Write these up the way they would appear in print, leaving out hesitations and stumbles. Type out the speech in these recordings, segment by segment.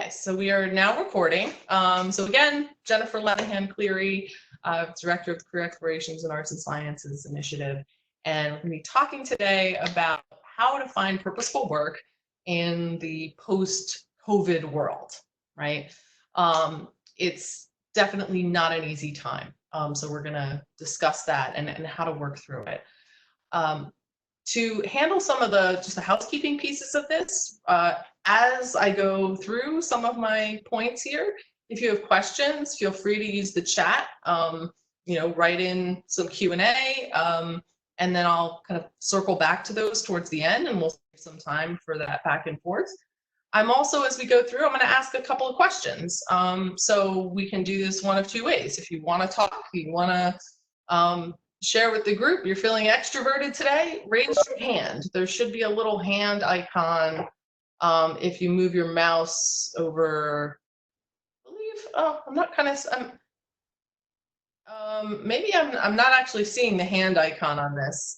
Okay, so we are now recording. So again, Jennifer Lenahan Cleary, Director of Career Explorations and Arts and Sciences Initiative, and we're going to be talking today about how to find purposeful work in the post-COVID world, right? It's definitely not an easy time. So we're going to discuss that and how to work through it. To handle some of just the housekeeping pieces of this, as I go through some of my points here, if you have questions, feel free to use the chat. Write in some Q&A, and then I'll kind of circle back to those towards the end, and we'll save some time for that back and forth. I'm also, as we go through, I'm going to ask a couple of questions. So we can do this one of two ways. If you want to talk, you want to share with the group, you're feeling extroverted today, raise your hand. There should be a little hand icon if you move your mouse over, I believe, I'm not kind of, maybe I'm not actually seeing the hand icon on this.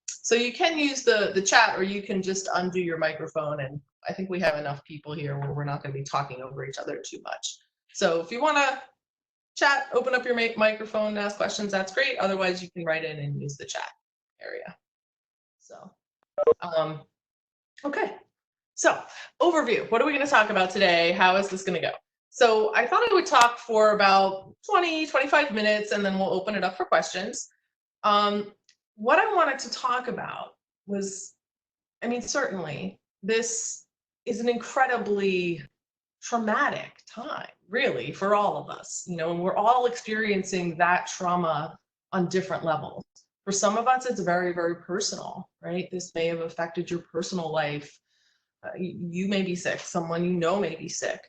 So you can use the chat, or you can just undo your microphone, and I think we have enough people here where we're not going to be talking over each other too much. So if you want to chat, open up your microphone to ask questions, that's great. Otherwise, you can write in and use the chat area. So, okay. So, overview. What are we going to talk about today? How is this going to go? So, I thought I would talk for about 20, 25 minutes, and then we'll open it up for questions. What I wanted to talk about was, certainly, this is an incredibly traumatic time, really, for all of us, and we're all experiencing that trauma on different levels. For some of us, it's very, very personal, right? This may have affected your personal life. You may be sick, someone you know may be sick.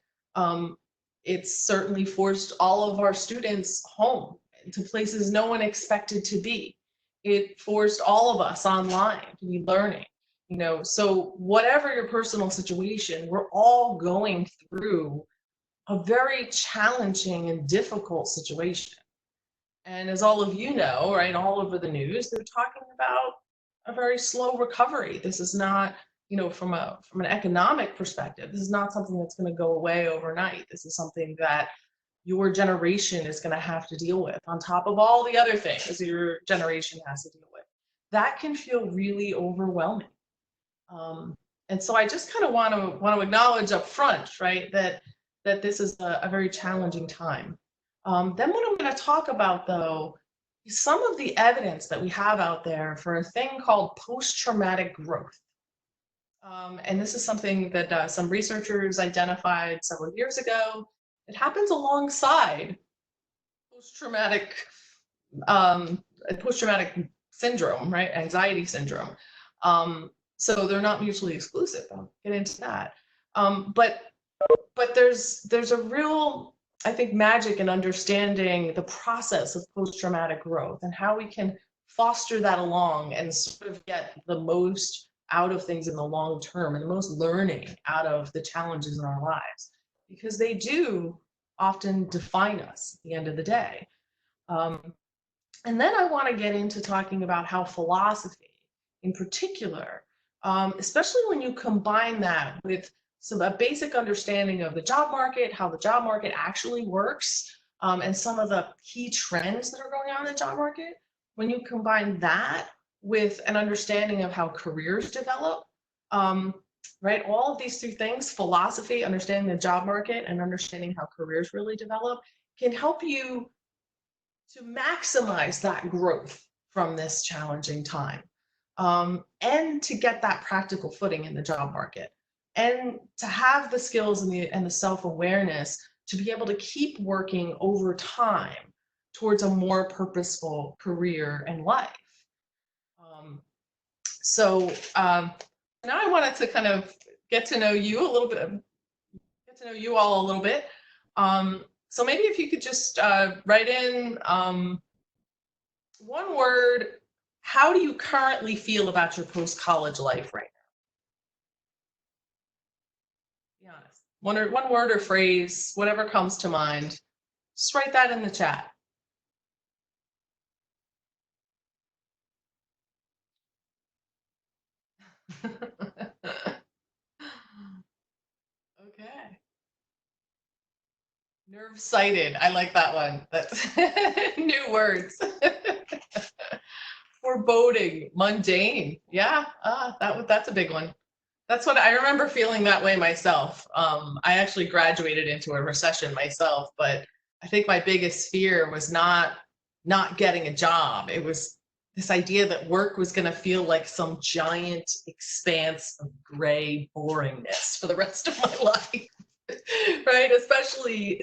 It's certainly forced all of our students home to places no one expected to be. It forced all of us online to be learning. So whatever your personal situation, we're all going through a very challenging and difficult situation. And as all of you know, right, all over the news, they're talking about a very slow recovery. This is not, from an economic perspective, this is not something that's going to go away overnight. This is something that your generation is going to have to deal with on top of all the other things your generation has to deal with. That can feel really overwhelming. And so I just kind of want to acknowledge up front, right, that this is a very challenging time. Then what I'm going to talk about, though, is some of the evidence that we have out there for a thing called post-traumatic growth. And this is something that some researchers identified several years ago. It happens alongside post-traumatic syndrome, right, anxiety syndrome. So they're not mutually exclusive. I'll get into that. But there's a real, I think, magic in understanding the process of post-traumatic growth and how we can foster that along and sort of get the most out of things in the long term and the most learning out of the challenges in our lives, because they do often define us at the end of the day. And then I want to get into talking about how philosophy in particular, especially when you combine that with a basic understanding of the job market, how the job market actually works, and some of the key trends that are going on in the job market, when you combine that with an understanding of how careers develop, right? All of these two things, philosophy, understanding the job market, and understanding how careers really develop, can help you to maximize that growth from this challenging time. And to get that practical footing in the job market, and to have the skills and the self-awareness to be able to keep working over time towards a more purposeful career and life. So now I wanted to kind of get to know you a little bit, get to know you all a little bit. So maybe if you could just write in one word. How do you currently feel about your post-college life right now? Be honest. One word or phrase, whatever comes to mind. Just write that in the chat. Okay. Nerve-sighted. I like that one. That's new words. Foreboding, mundane. Yeah, that's a big one. That's what I remember feeling that way myself. I actually graduated into a recession myself, but I think my biggest fear was not getting a job. It was this idea that work was going to feel like some giant expanse of gray boringness for the rest of my life. Right? Especially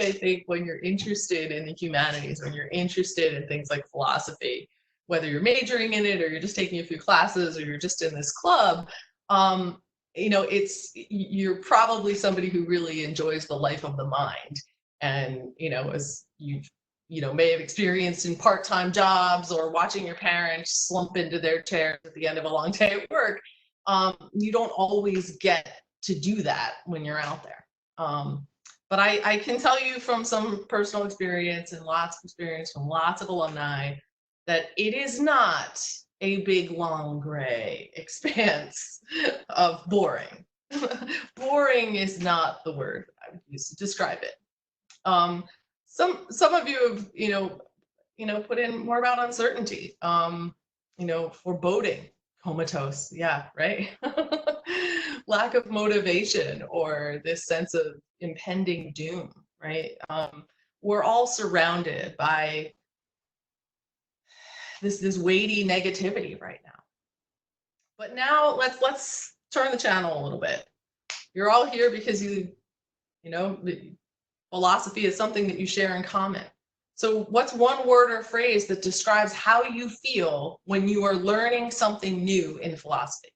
I think when you're interested in the humanities, when you're interested in things like philosophy, whether you're majoring in it or you're just taking a few classes or you're just in this club, um, you're probably somebody who really enjoys the life of the mind. And, as may have experienced in part-time jobs or watching your parents slump into their chairs at the end of a long day at work, you don't always get to do that when you're out there. But I can tell you from some personal experience and lots of experience from lots of alumni that it is not a big, long, gray expanse of boring. Boring is not the word I would use to describe it. Some of you have, put in more about uncertainty, foreboding, comatose, yeah, right? Lack of motivation or this sense of impending doom, right? We're all surrounded by this weighty negativity right now. But now let's turn the channel a little bit. You're all here because philosophy is something that you share in common. So what's one word or phrase that describes how you feel when you are learning something new in philosophy?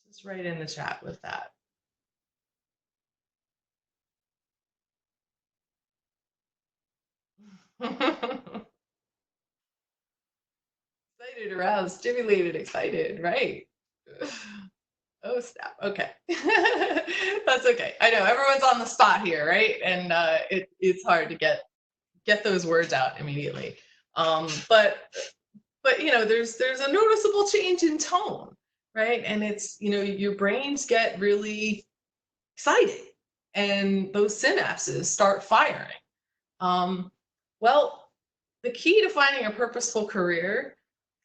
Just write in the chat with that. Excited, aroused, stimulated, excited, right? Oh, snap. Okay. That's okay. I know everyone's on the spot here, right? And it's hard to get those words out immediately. But there's a noticeable change in tone, right? And it's, your brains get really excited and those synapses start firing. Well, the key to finding a purposeful career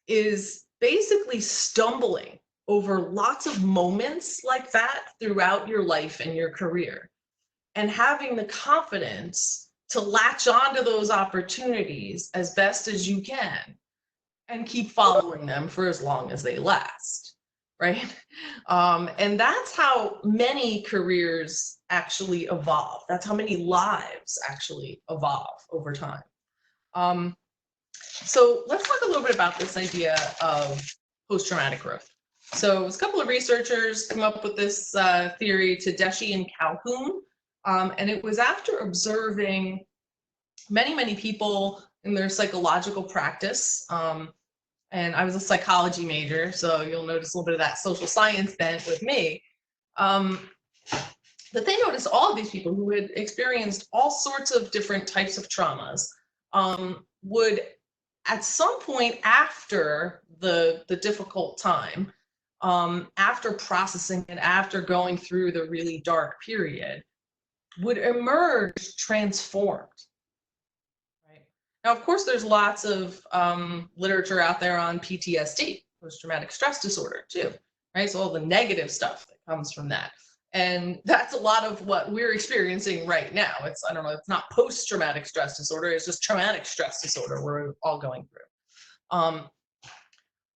is basically stumbling over lots of moments like that throughout your life and your career and having the confidence to latch onto those opportunities as best as you can and keep following them for as long as they last, right? And that's how many careers actually evolve. That's how many lives actually evolve over time. So let's talk a little bit about this idea of post-traumatic growth. So a couple of researchers came up with this theory, Tedeschi and Calhoun, and it was after observing many people in their psychological practice. And I was a psychology major, so you'll notice a little bit of that social science bent with me. That they noticed all of these people who had experienced all sorts of different types of traumas would, at some point after the difficult time, after processing it, after going through the really dark period, would emerge transformed. Right? Now, of course, there's lots of literature out there on PTSD, post-traumatic stress disorder, too. Right? So all the negative stuff that comes from that. And that's a lot of what we're experiencing right now. It's not post-traumatic stress disorder, it's just traumatic stress disorder we're all going through.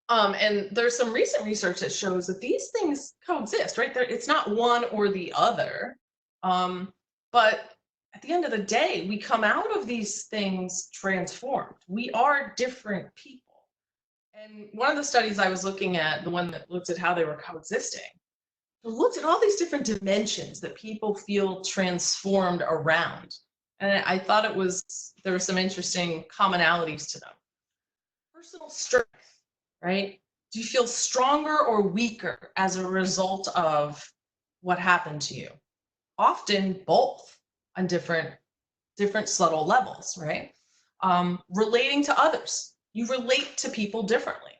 And there's some recent research that shows that these things coexist, right? It's not one or the other. But at the end of the day, we come out of these things transformed. We are different people. And one of the studies I was looking at, the one that looked at how they were coexisting, looked at all these different dimensions that people feel transformed around. And I thought there were some interesting commonalities to them. Personal strength, right? Do you feel stronger or weaker as a result of what happened to you? Often both on different subtle levels, right? Relating to others. You relate to people differently.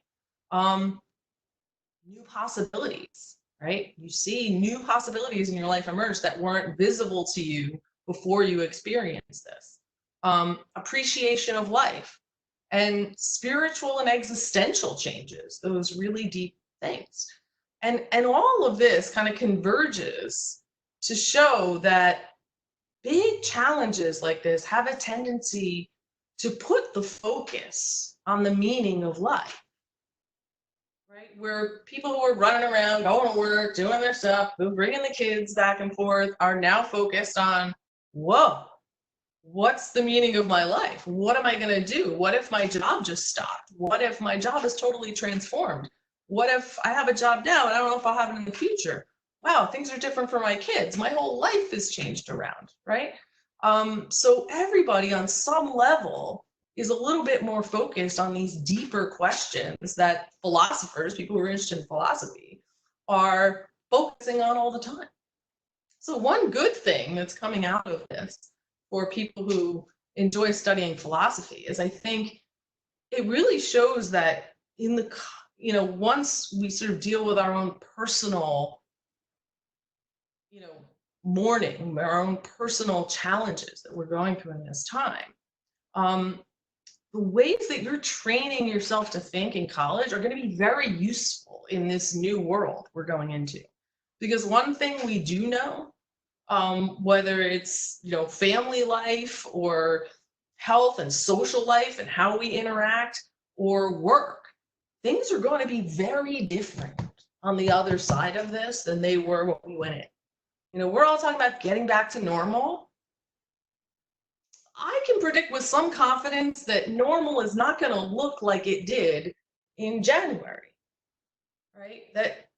new possibilities, right? You see new possibilities in your life emerge that weren't visible to you before you experienced this. Appreciation of life and spiritual and existential changes, those really deep things. And all of this kind of converges to show that big challenges like this have a tendency to put the focus on the meaning of life, right? Where people who are running around, going to work, doing their stuff, bringing the kids back and forth, are now focused on, whoa, what's the meaning of my life? What am I going to do? What if my job just stopped? What if my job is totally transformed? What if I have a job now and I don't know if I'll have it in the future? Wow, things are different for my kids. My whole life has changed around, right? So everybody on some level is a little bit more focused on these deeper questions that philosophers, people who are interested in philosophy, are focusing on all the time. So one good thing that's coming out of this for people who enjoy studying philosophy is, I think it really shows that in the, once we sort of deal with our own personal, mourning, our own personal challenges that we're going through in this time, the ways that you're training yourself to think in college are going to be very useful in this new world we're going into. Because one thing we do know, whether it's, family life or health and social life and how we interact or work, things are going to be very different on the other side of this than they were when we went in. We're all talking about getting back to normal. I can predict with some confidence that normal is not going to look like it did in January, right? That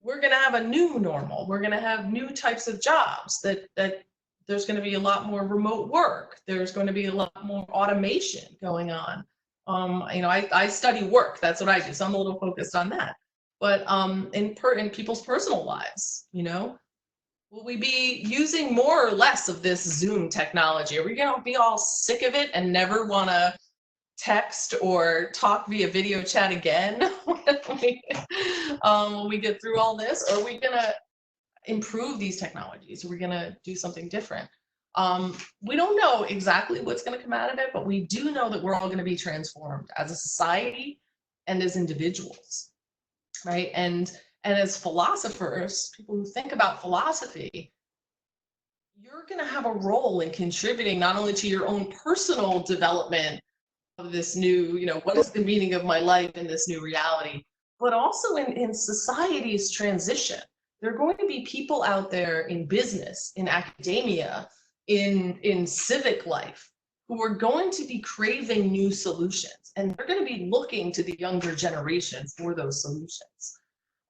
we're going to have a new normal. We're going to have new types of jobs, that there's going to be a lot more remote work. There's going to be a lot more automation going on. I study work. That's what I do. So I'm a little focused on that. But in people's personal lives, will we be using more or less of this Zoom technology? Are we going to be all sick of it and never want to text or talk via video chat again when we get through all this? Or are we going to improve these technologies? Are we going to do something different? We don't know exactly what's going to come out of it, but we do know that we're all going to be transformed as a society and as individuals, right? And as philosophers, people who think about philosophy, you're going to have a role in contributing not only to your own personal development of this new, what is the meaning of my life in this new reality, but also in society's transition. There are going to be people out there in business, in academia, in civic life, who are going to be craving new solutions, and they're going to be looking to the younger generation for those solutions.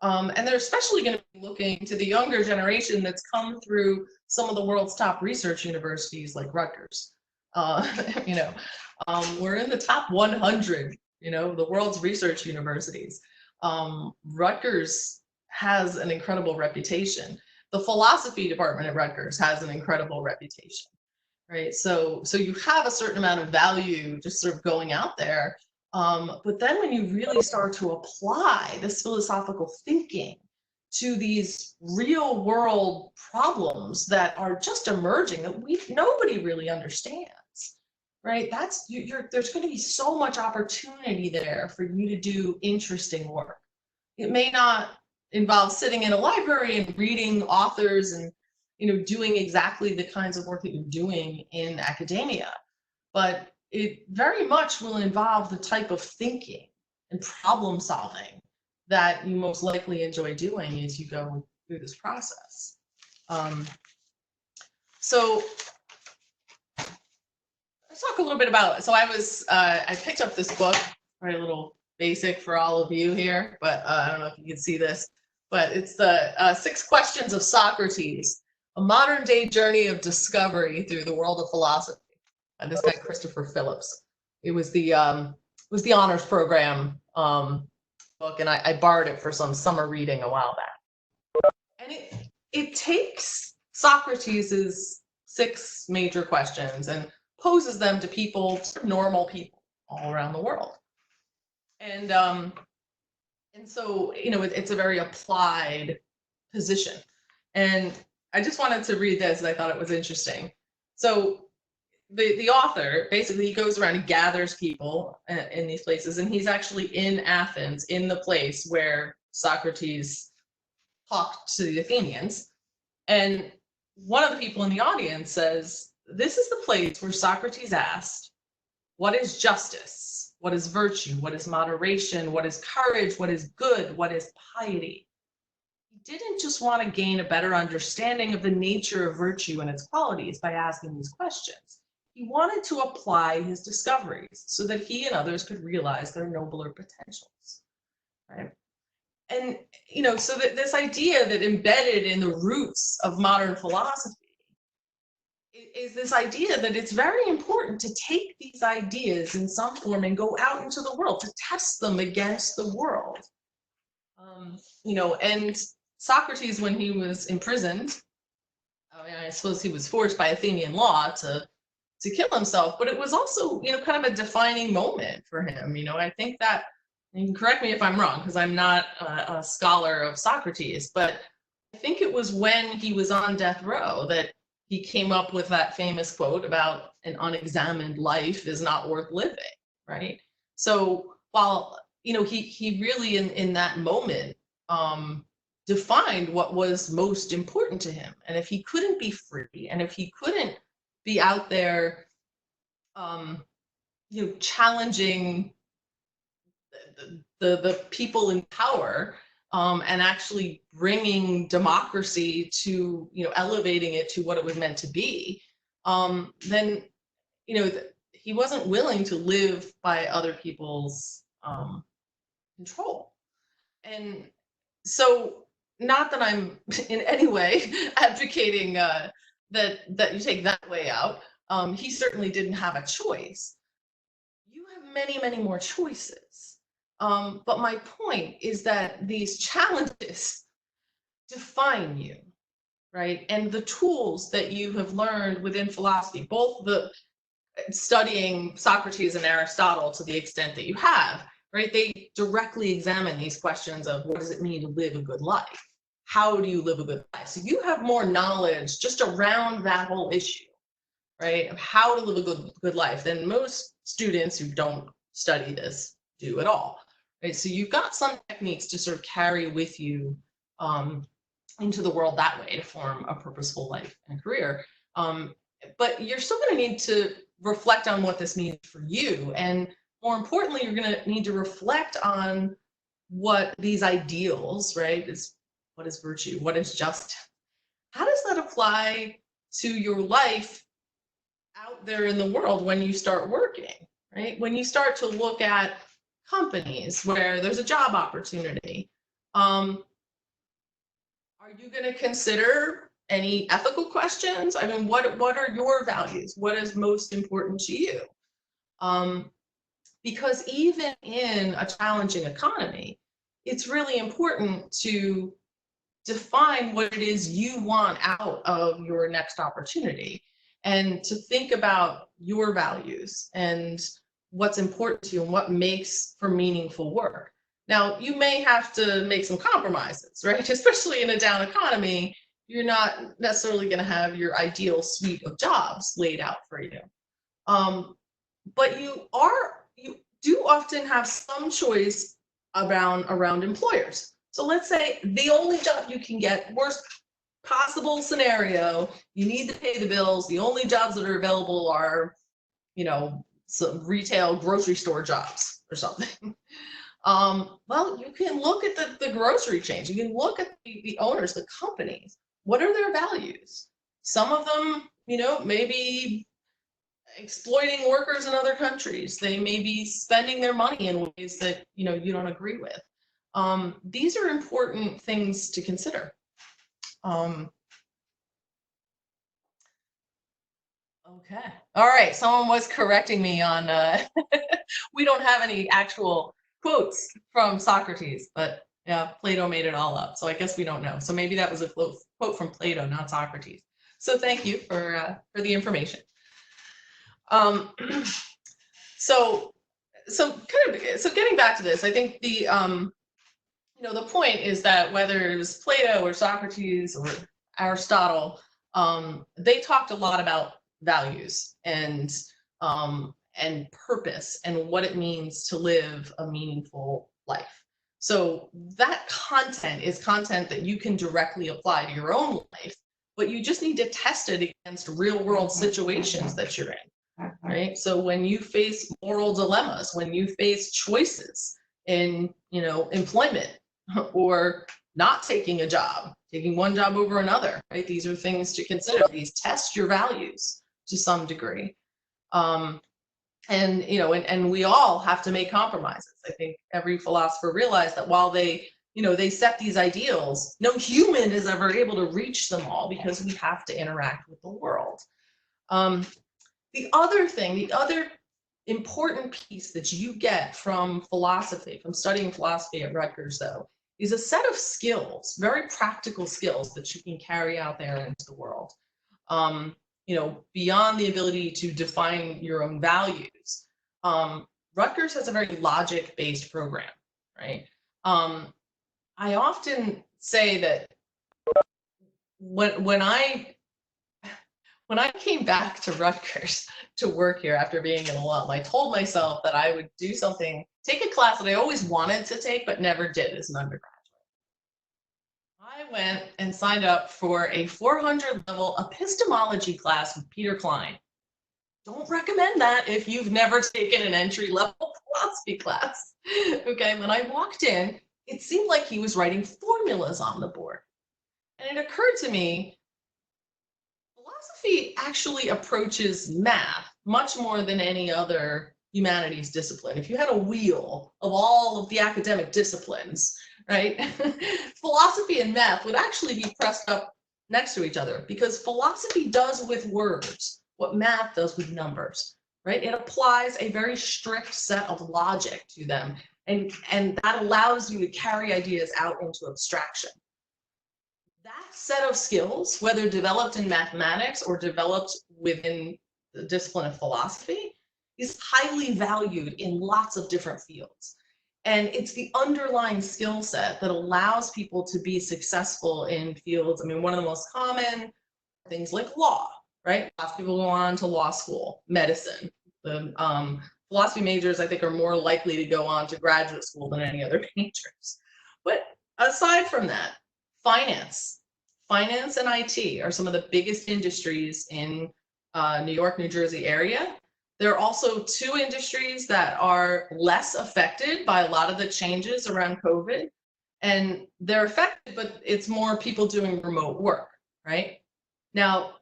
And they're especially going to be looking to the younger generation that's come through some of the world's top research universities like Rutgers. We're in the top 100, the world's research universities. Rutgers has an incredible reputation. The philosophy department at Rutgers has an incredible reputation, right? So you have a certain amount of value just sort of going out there. But then when you really start to apply this philosophical thinking to these real world problems that are just emerging that nobody really understands, right? There's going to be so much opportunity there for you to do interesting work. It may not involve sitting in a library and reading authors and doing exactly the kinds of work that you're doing in academia, but it very much will involve the type of thinking and problem solving that you most likely enjoy doing as you go through this process. So let's talk a little bit about, I picked up this book, right, a little basic for all of you here, but I don't know if you can see this, but it's the 6 Questions of Socrates, a modern day journey of discovery through the world of philosophy. And this guy, Christopher Phillips. It was the honors program book, and I borrowed it for some summer reading a while back. And it takes Socrates' 6 major questions and poses them to people, normal people all around the world. And And so, it's a very applied position. And I just wanted to read this, and I thought it was interesting. So the author, basically, he goes around and gathers people in these places, and he's actually in Athens, in the place where Socrates talked to the Athenians. And one of the people in the audience says, "This is the place where Socrates asked, what is justice? What is virtue? What is moderation? What is courage? What is good? What is piety?" He didn't just want to gain a better understanding of the nature of virtue and its qualities by asking these questions. He wanted to apply his discoveries so that he and others could realize their nobler potentials, right? And, so that this idea that embedded in the roots of modern philosophy is this idea that it's very important to take these ideas in some form and go out into the world to test them against the world. And Socrates, when he was imprisoned, I suppose he was forced by Athenian law to kill himself, but it was also, kind of a defining moment for him. I think that, and correct me if I'm wrong, because I'm not a scholar of Socrates, but I think it was when he was on death row that he came up with that famous quote about an unexamined life is not worth living, right? So while, he really in that moment defined what was most important to him. And if he couldn't be free, and if he couldn't be out there, challenging the people in power, and actually bringing democracy to, elevating it to what it was meant to be, then, he wasn't willing to live by other people's control. And so, not that I'm in any way advocating that you take that way out. He certainly didn't have a choice. You have many, many more choices. But my point is that these challenges define you, right? And the tools that you have learned within philosophy, both the studying Socrates and Aristotle to the extent that you have, right? They directly examine these questions of what does it mean to live a good life? How do you live a good life? So you have more knowledge just around that whole issue, right? Of how to live a good life than most students who don't study this do at all, right? So you've got some techniques to sort of carry with you into the world that way to form a purposeful life and career. But you're still going to need to reflect on what this means for you. And more importantly, you're going to need to reflect on what these ideals, right? What is virtue? What is justice? How does that apply to your life out there in the world when you start working, right? When you start to look at companies where there's a job opportunity, are you going to consider any ethical questions? I mean, what are your values? What is most important to you? Because even in a challenging economy, it's really important to define what it is you want out of your next opportunity, and to think about your values and what's important to you and what makes for meaningful work. Now, you may have to make some compromises, right? Especially in a down economy, you're not necessarily going to have your ideal suite of jobs laid out for you. But you do often have some choice around employers. So let's say the only job you can get, worst possible scenario, you need to pay the bills. The only jobs that are available are, some retail grocery store jobs or something. Well, you can look at the grocery chains. You can look at the owners, the companies. What are their values? Some of them, may be exploiting workers in other countries. They may be spending their money in ways that, you don't agree with. These are important things to consider. Okay. All right. Someone was correcting me on, we don't have any actual quotes from Socrates, but yeah, Plato made it all up. So I guess we don't know. So maybe that was a quote from Plato, not Socrates. So thank you for the information. So getting back to this, I think the point is that whether it was Plato or Socrates or Aristotle, they talked a lot about values and purpose and what it means to live a meaningful life. So that content is content that you can directly apply to your own life, but you just need to test it against real world situations that you're in, right? So when you face moral dilemmas, when you face choices in, employment, or not taking a job, taking one job over another, right? These are things to consider. These test your values to some degree. And we all have to make compromises. I think every philosopher realized that while they set these ideals, no human is ever able to reach them all because we have to interact with the world. The other important piece that you get from philosophy, from studying philosophy at Rutgers, though, is a set of skills, very practical skills that you can carry out there into the world. Beyond the ability to define your own values, Rutgers has a very logic-based program, right? I often say that when I came back to Rutgers to work here after being in alum, I told myself that I would do something, take a class that I always wanted to take but never did as an undergraduate. I went and signed up for a 400 level epistemology class with Peter Klein. Don't recommend that if you've never taken an entry level philosophy class. Okay, when I walked in, it seemed like he was writing formulas on the board. And it occurred to me, philosophy actually approaches math much more than any other humanities discipline. If you had a wheel of all of the academic disciplines, right, philosophy and math would actually be pressed up next to each other, because philosophy does with words what math does with numbers, right? It applies a very strict set of logic to them, and that allows you to carry ideas out into abstraction. That set of skills, whether developed in mathematics or developed within the discipline of philosophy, is highly valued in lots of different fields. And it's the underlying skill set that allows people to be successful in fields. I mean, one of the most common things like law, right? Lots of people go on to law school, medicine. The philosophy majors, I think, are more likely to go on to graduate school than any other majors. But aside from that, finance and IT are some of the biggest industries in New York, New Jersey area. There are also two industries that are less affected by a lot of the changes around COVID. And they're affected, but it's more people doing remote work, right? Now,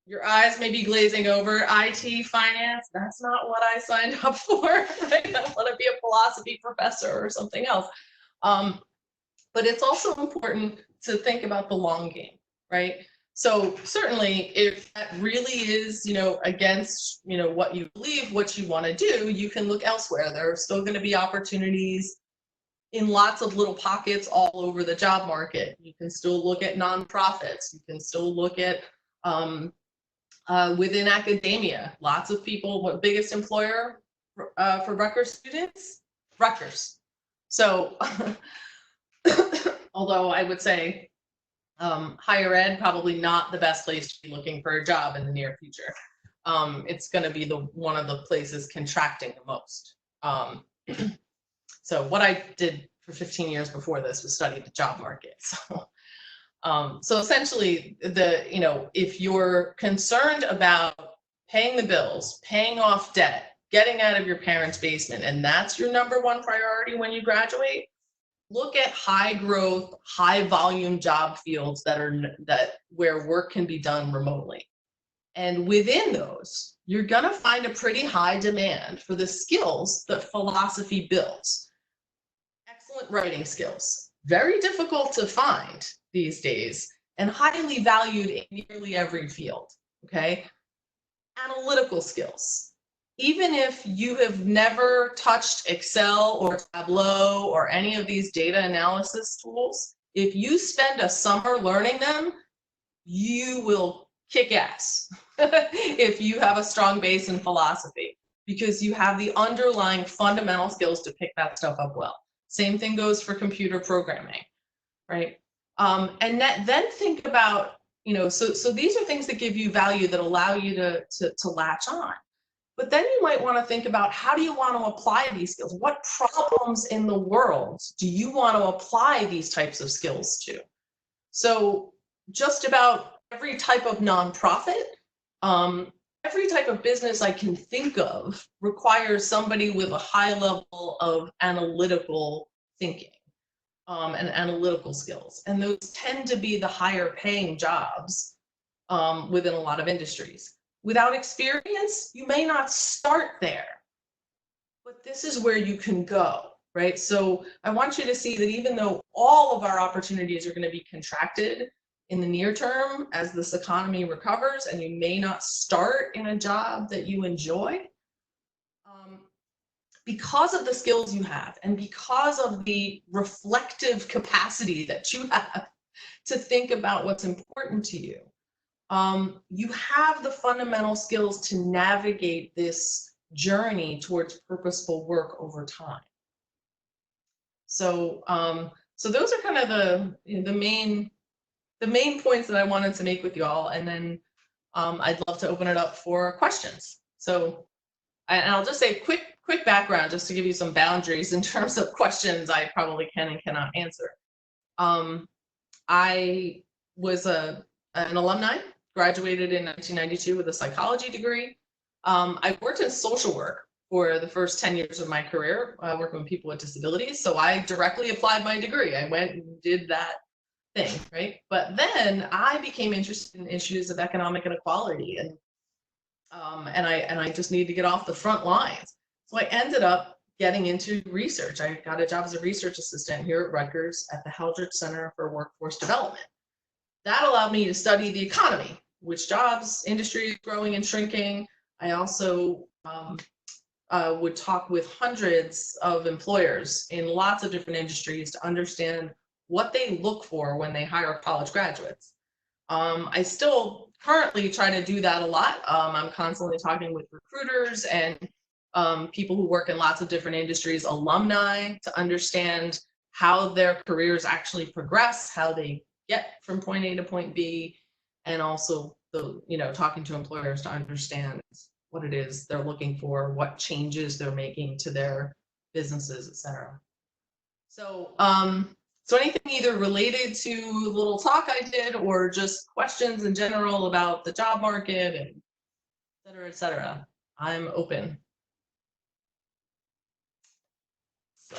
your eyes may be glazing over. IT, finance, that's not what I signed up for, right? I want to be a philosophy professor or something else. But it's also important to think about the long game, right? So certainly if that really is, against, what you believe, what you want to do, you can look elsewhere. There are still going to be opportunities in lots of little pockets all over the job market. You can still look at nonprofits. You can still look at within academia. Lots of people, what biggest employer for Rutgers students? Rutgers. So although I would say higher ed, probably not the best place to be looking for a job in the near future. It's going to be one of the places contracting the most. So what I did for 15 years before this was study the job market. So essentially, if you're concerned about paying the bills, paying off debt, getting out of your parents' basement, and that's your number one priority when you graduate, look at high growth, high volume job fields where work can be done remotely. And within those, you're going to find a pretty high demand for the skills that philosophy builds. Excellent writing skills, very difficult to find these days, and highly valued in nearly every field, okay? Analytical skills. Even if you have never touched Excel or Tableau or any of these data analysis tools, if you spend a summer learning them, you will kick ass if you have a strong base in philosophy, because you have the underlying fundamental skills to pick that stuff up well. Same thing goes for computer programming, right? And then think about, so these are things that give you value, that allow you to latch on. But then you might want to think about, how do you want to apply these skills? What problems in the world do you want to apply these types of skills to? So just about every type of nonprofit, every type of business I can think of requires somebody with a high level of analytical thinking, and analytical skills. And those tend to be the higher paying jobs within a lot of industries. Without experience, you may not start there, but this is where you can go, right? So I want you to see that even though all of our opportunities are going to be contracted in the near term as this economy recovers, and you may not start in a job that you enjoy, because of the skills you have and because of the reflective capacity that you have to think about what's important to you, you have the fundamental skills to navigate this journey towards purposeful work over time. So, so those are kind of the main points that I wanted to make with you all, and then I'd love to open it up for questions. So, and I'll just say quick background, just to give you some boundaries in terms of questions I probably can and cannot answer. I was an alumni, graduated in 1992 with a psychology degree. I worked in social work for the first 10 years of my career, working with people with disabilities. So I directly applied my degree. I went and did that thing, right? But then I became interested in issues of economic inequality, and I just needed to get off the front lines. So I ended up getting into research. I got a job as a research assistant here at Rutgers at the Heldrich Center for Workforce Development. That allowed me to study the economy, which jobs, industries growing and shrinking. I also would talk with hundreds of employers in lots of different industries to understand what they look for when they hire college graduates. I still currently try to do that a lot. I'm constantly talking with recruiters and people who work in lots of different industries, alumni, to understand how their careers actually progress, how they get from point A to point B, and also talking to employers to understand what it is they're looking for, what changes they're making to their businesses, et cetera. So, so anything either related to the little talk I did, or just questions in general about the job market, and et cetera, I'm open. So,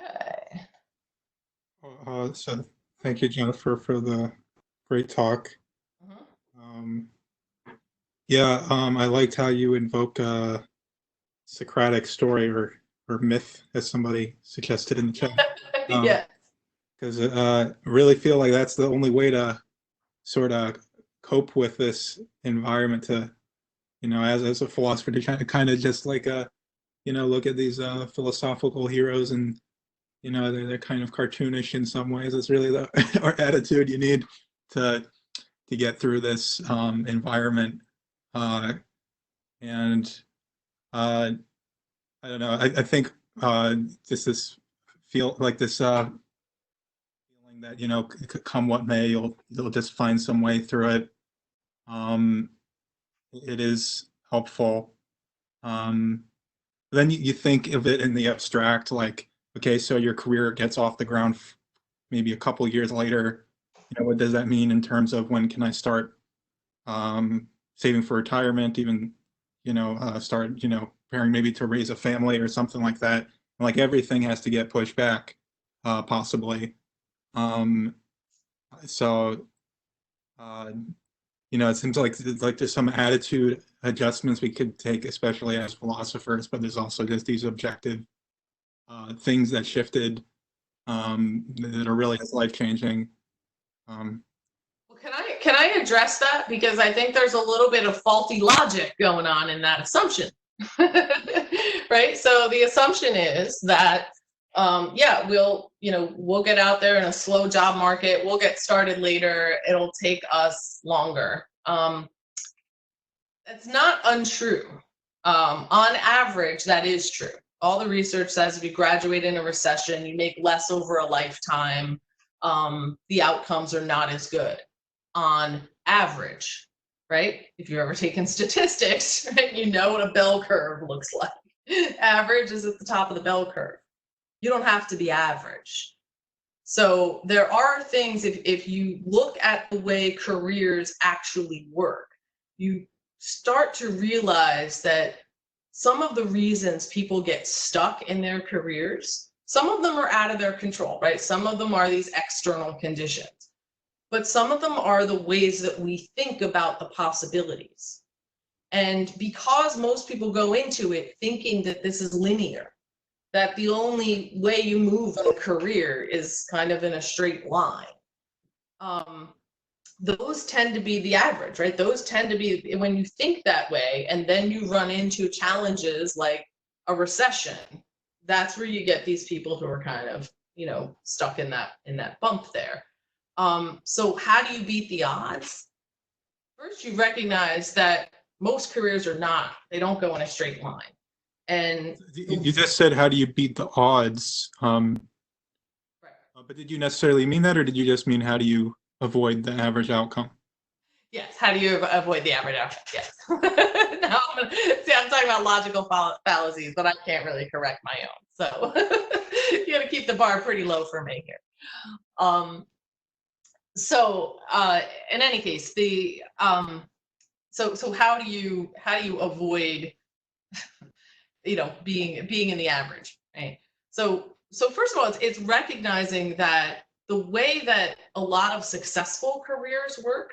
okay. So thank you, Jennifer, for the great talk. Yeah, I liked how you invoke a Socratic story or myth, as somebody suggested in the chat. Yeah. Because I really feel like that's the only way to sort of cope with this environment, to, as a philosopher, to kind of just like, look at these philosophical heroes, and, they're kind of cartoonish in some ways. It's really the our attitude you need to get through this environment. And I don't know, I think just this feeling that, come what may, you'll just find some way through it. It is helpful. Then you think of it in the abstract, like, okay, so your career gets off the ground maybe a couple years later. What does that mean in terms of when can I start saving for retirement, even, start, preparing maybe to raise a family or something like that. Like, everything has to get pushed back, possibly. So, it seems like there's some attitude adjustments we could take, especially as philosophers, but there's also just these objective things that shifted that are really life-changing. Well, can I address that? Because I think there's a little bit of faulty logic going on in that assumption. Right? So the assumption is that yeah, we'll get out there in a slow job market, we'll get started later, it'll take us longer. That's not untrue. On average, that is true. All the research says if you graduate in a recession, you make less over a lifetime. The outcomes are not as good on average, right? If you've ever taken statistics, right, you know what a bell curve looks like. Average is at the top of the bell curve. You don't have to be average. So there are things, if you look at the way careers actually work, you start to realize that some of the reasons people get stuck in their careers, some of them are out of their control, right? Some of them are these external conditions, but some of them are the ways that we think about the possibilities. And because most people go into it thinking that this is linear, that the only way you move in a career is kind of in a straight line, those tend to be the average, right? Those tend to be, when you think that way and then you run into challenges like a recession, that's where you get these people who are kind of, stuck in that bump there. So how do you beat the odds? First, you recognize that most careers they don't go in a straight line. And you just said, how do you beat the odds? right. But did you necessarily mean that, or did you just mean how do you avoid the average outcome? Yes. How do you avoid the average outcome? Yes. Now I'm talking about logical fallacies, but I can't really correct my own. So you got to keep the bar pretty low for me here. So in any case, so how do you avoid being in the average, right? So first of all, it's recognizing that the way that a lot of successful careers work,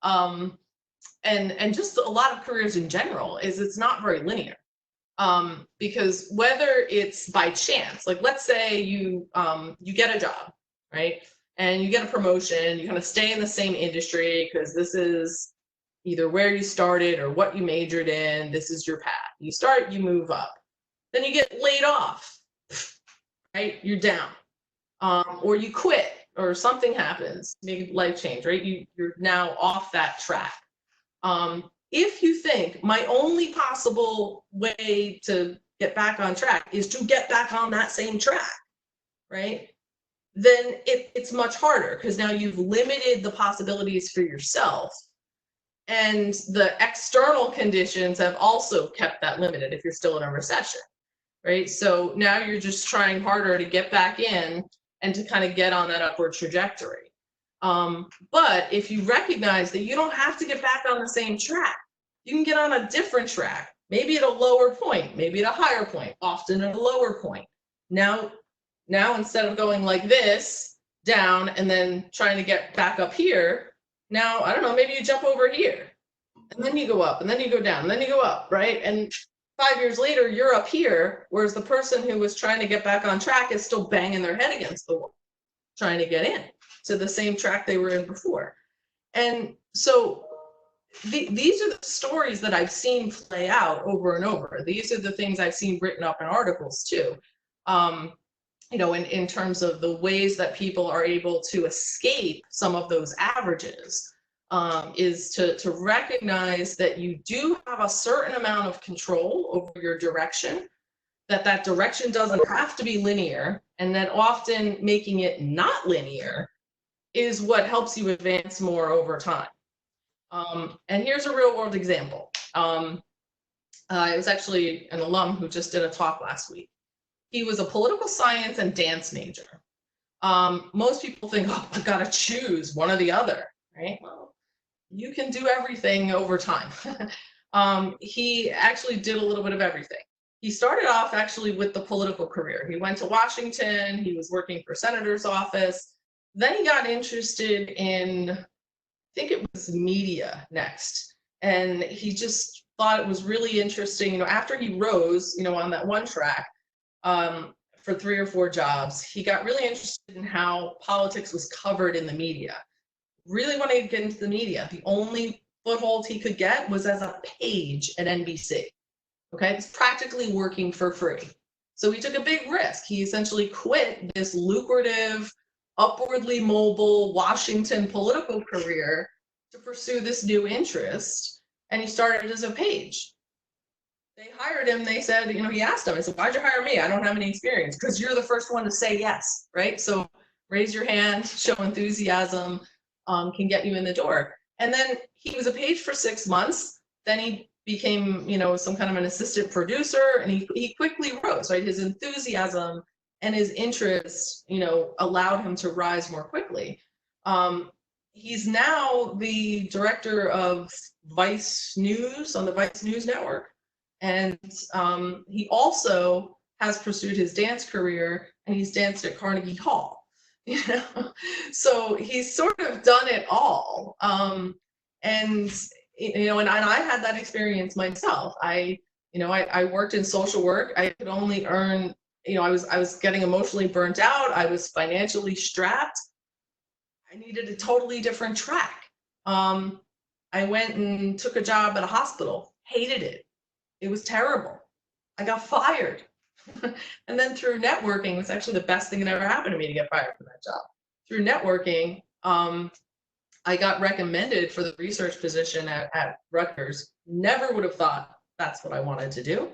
and just a lot of careers in general, is it's not very linear. Because whether it's by chance, like let's say you get a job, right? And you get a promotion, you kind of stay in the same industry because this is either where you started or what you majored in. This is your path. You start, you move up. Then you get laid off, right? You're down. Or you quit or something happens, maybe life change, right? You're now off that track. If you think my only possible way to get back on track is to get back on that same track, right? Then it's much harder because now you've limited the possibilities for yourself. And the external conditions have also kept that limited if you're still in a recession, right? So now you're just trying harder to get back in and to kind of get on that upward trajectory. But if you recognize that you don't have to get back on the same track, you can get on a different track, maybe at a lower point, maybe at a higher point, often at a lower point. Now instead of going like this, down, and then trying to get back up here, now, I don't know, maybe you jump over here, and then you go up, and then you go down, and then you go up, right? And 5 years later, you're up here, whereas the person who was trying to get back on track is still banging their head against the wall, trying to get in to the same track they were in before. And so these are the stories that I've seen play out over and over. These are the things I've seen written up in articles too. In terms of the ways that people are able to escape some of those averages, is to recognize that you do have a certain amount of control over your direction, that direction doesn't have to be linear, and that often making it not linear is what helps you advance more over time. And here's a real world example. It was actually an alum who just did a talk last week. He was a political science and dance major. Most people think, oh, I've got to choose one or the other, right? Well, you can do everything over time. He actually did a little bit of everything. He started off actually with the political career. He went to Washington. He was working for senator's office. Then he got interested in, I think it was media next. And he just thought it was really interesting. After he rose, on that one track, for 3 or 4 jobs, he got really interested in how politics was covered in the media. Really wanted to get into the media. The only foothold he could get was as a page at NBC. Okay, it's practically working for free. So he took a big risk. He essentially quit this lucrative, upwardly mobile Washington political career to pursue this new interest, and he started as a page. They hired him. They said, he asked him, I said, why'd you hire me? I don't have any experience. Because you're the first one to say yes, right? So raise your hand, show enthusiasm, can get you in the door. And then he was a page for 6 months. Then he became, some kind of an assistant producer, and he quickly rose, right? His enthusiasm and his interest, allowed him to rise more quickly. He's now the director of Vice News on the Vice News Network. And he also has pursued his dance career, and he's danced at Carnegie Hall. So he's sort of done it all. And I had that experience myself. I worked in social work. I could only earn, I was getting emotionally burnt out. I was financially strapped. I needed a totally different track. I went and took a job at a hospital, hated it. It was terrible. I got fired. And then through networking, it's actually the best thing that ever happened to me to get fired from that job. Through networking, I got recommended for the research position at Rutgers. Never would have thought that's what I wanted to do.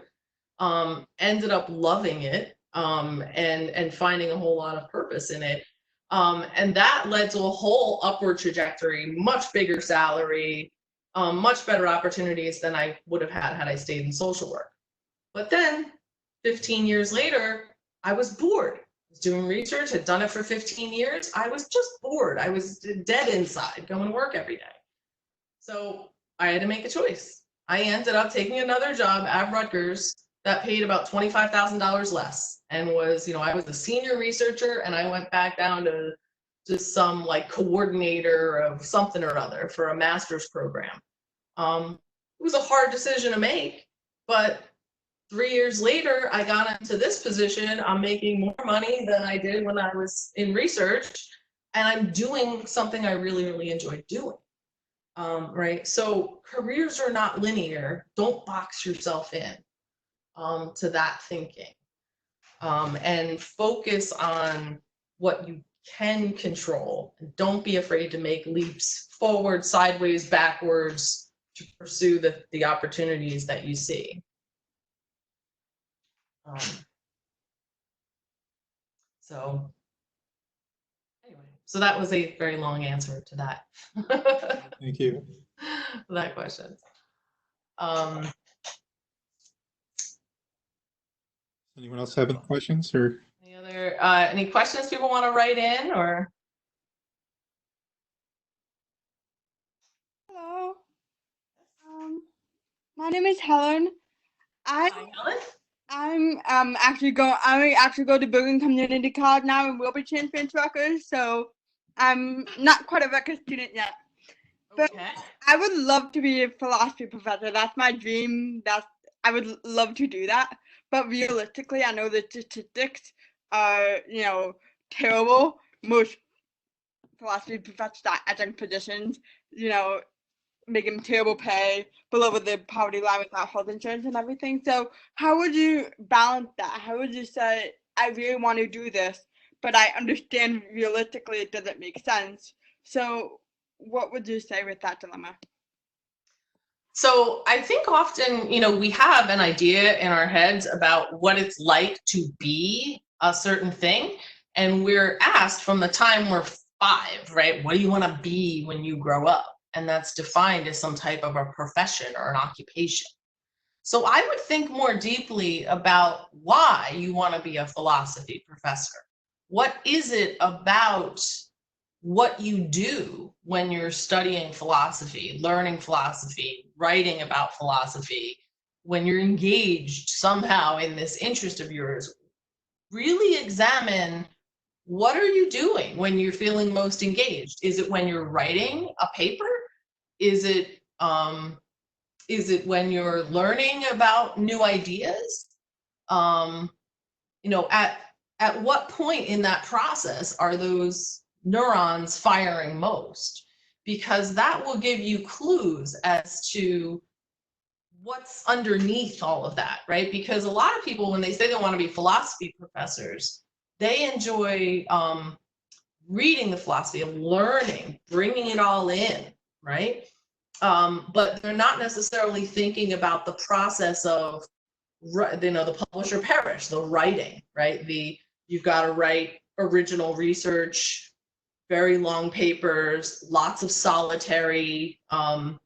Ended up loving it, and finding a whole lot of purpose in it. And that led to a whole upward trajectory, much bigger salary, much better opportunities than I would have had I stayed in social work. But then 15 years later, I was bored. I was doing research, had done it for 15 years. I was just bored. I was dead inside, going to work every day. So I had to make a choice. I ended up taking another job at Rutgers that paid about $25,000 less, and was, I was a senior researcher, and I went back down to some coordinator of something or other for a master's program. It was a hard decision to make, but 3 years later, I got into this position. I'm making more money than I did when I was in research, and I'm doing something I really, really enjoy doing. Right? So careers are not linear. Don't box yourself in to that thinking, and focus on what you can control. Don't be afraid to make leaps forward, sideways, backwards to pursue the opportunities that you see. So anyway, so that was a very long answer to that. Thank you. That question. Anyone else have any questions, or any questions people want to write in, or? Hello. My name is Helen. Hi, Helen. I'm actually going to Bergen Community College now and will be transferring to Rutgers, so I'm not quite a Rutgers student yet. But Okay. I would love to be a philosophy professor. That's my dream. I would love to do that. But realistically, I know the statistics are, terrible. Most philosophy professors at adjunct positions, making terrible pay, below the poverty line without health insurance and everything. So how would you balance that? How would you say, I really want to do this, but I understand realistically it doesn't make sense. So what would you say with that dilemma? So I think often, we have an idea in our heads about what it's like to be a certain thing. And we're asked from the time we're 5, right? What do you want to be when you grow up? And that's defined as some type of a profession or an occupation. So I would think more deeply about why you want to be a philosophy professor. What is it about what you do when you're studying philosophy, learning philosophy, writing about philosophy, when you're engaged somehow in this interest of yours? Really examine, what are you doing when you're feeling most engaged? Is it when you're writing a paper? Is it when you're learning about new ideas? At what point in that process are those neurons firing most? Because that will give you clues as to what's underneath all of that, right? Because a lot of people, when they say they want to be philosophy professors, they enjoy reading the philosophy and learning, bringing it all in, right? but they're not necessarily thinking about the process of, the publish or perish, the writing, right? You've got to write original research, very long papers, lots of solitary time,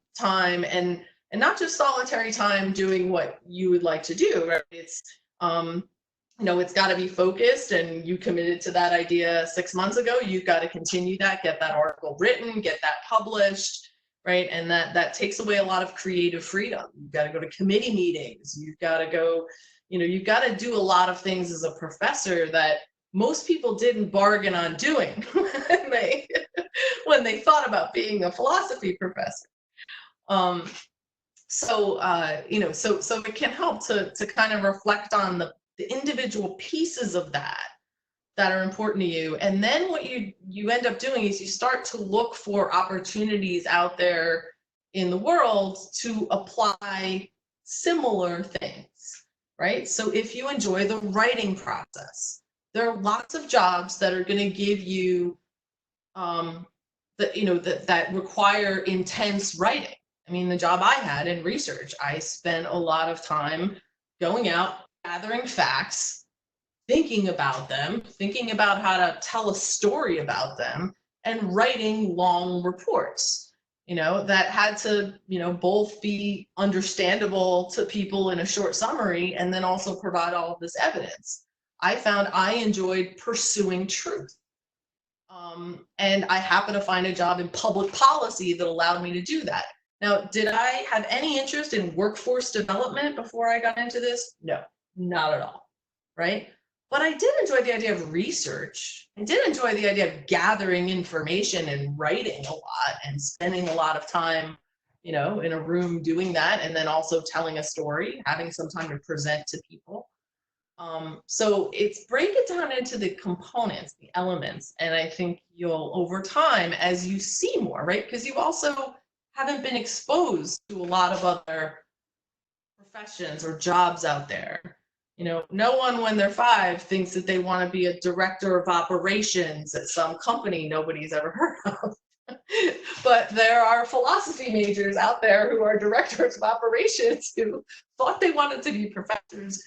and not just solitary time doing what you would like to do, right? It's it's got to be focused, and you committed to that idea 6 months ago. You've got to continue that, get that article written, get that published, right? And that takes away a lot of creative freedom. You've got to go to committee meetings. You've got to go, you've got to do a lot of things as a professor that most people didn't bargain on doing when they thought about being a philosophy professor. So it can help to kind of reflect on the individual pieces of that are important to you. And then what you end up doing is you start to look for opportunities out there in the world to apply similar things, right? So if you enjoy the writing process, there are lots of jobs that are going to give you that require intense writing. I mean, the job I had in research, I spent a lot of time going out, gathering facts, thinking about them, thinking about how to tell a story about them, and writing long reports, that had to, both be understandable to people in a short summary and then also provide all of this evidence. I found I enjoyed pursuing truth. And I happened to find a job in public policy that allowed me to do that. Now, did I have any interest in workforce development before I got into this? No, not at all, right? But I did enjoy the idea of research. I did enjoy the idea of gathering information and writing a lot and spending a lot of time, in a room doing that, and then also telling a story, having some time to present to people. So break it down into the components, the elements, and I think you'll, over time, as you see more, right? Because you also haven't been exposed to a lot of other professions or jobs out there. No one when they're 5 thinks that they want to be a director of operations at some company nobody's ever heard of. But there are philosophy majors out there who are directors of operations who thought they wanted to be professors,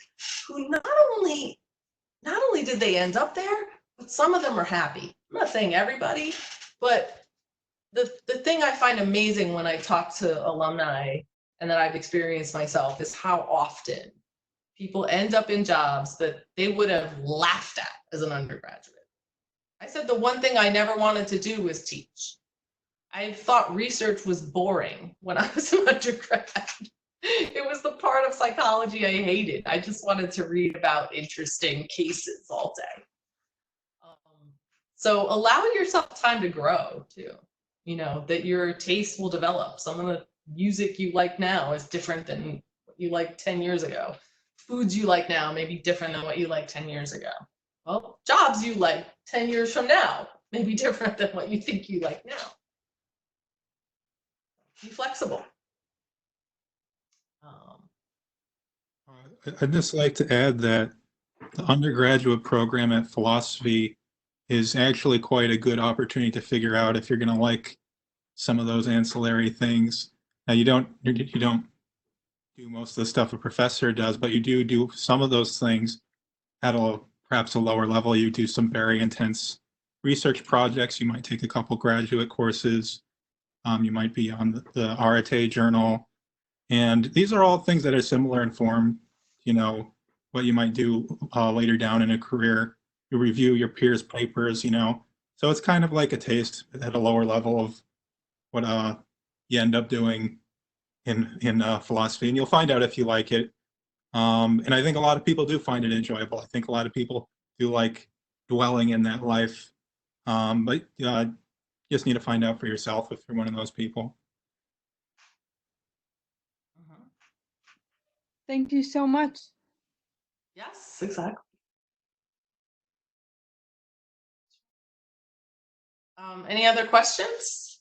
who not only did they end up there, but some of them are happy. I'm not saying everybody, but the thing I find amazing when I talk to alumni and that I've experienced myself is how often people end up in jobs that they would have laughed at as an undergraduate. I said the one thing I never wanted to do was teach. I thought research was boring when I was an undergrad. It was the part of psychology I hated. I just wanted to read about interesting cases all day. So allow yourself time to grow too. That your taste will develop. Some of the music you like now is different than what you liked 10 years ago. Foods you like now may be different than what you liked 10 years ago. Well, jobs you like 10 years from now may be different than what you think you like now. Be flexible. I'd just like to add that the undergraduate program at philosophy is actually quite a good opportunity to figure out if you're going to like some of those ancillary things. Now, you don't do most of the stuff a professor does, but you do some of those things at perhaps a lower level. You do some very intense research projects. You might take a couple graduate courses. You might be on the Arate journal. And these are all things that are similar in form, what you might do later down in a career. You review your peers' papers, So it's kind of like a taste at a lower level of what you end up doing in philosophy. And you'll find out if you like it. And I think a lot of people do find it enjoyable. I think a lot of people do like dwelling in that life. But you just need to find out for yourself if you're one of those people. Thank you so much. Yes, exactly. Any other questions?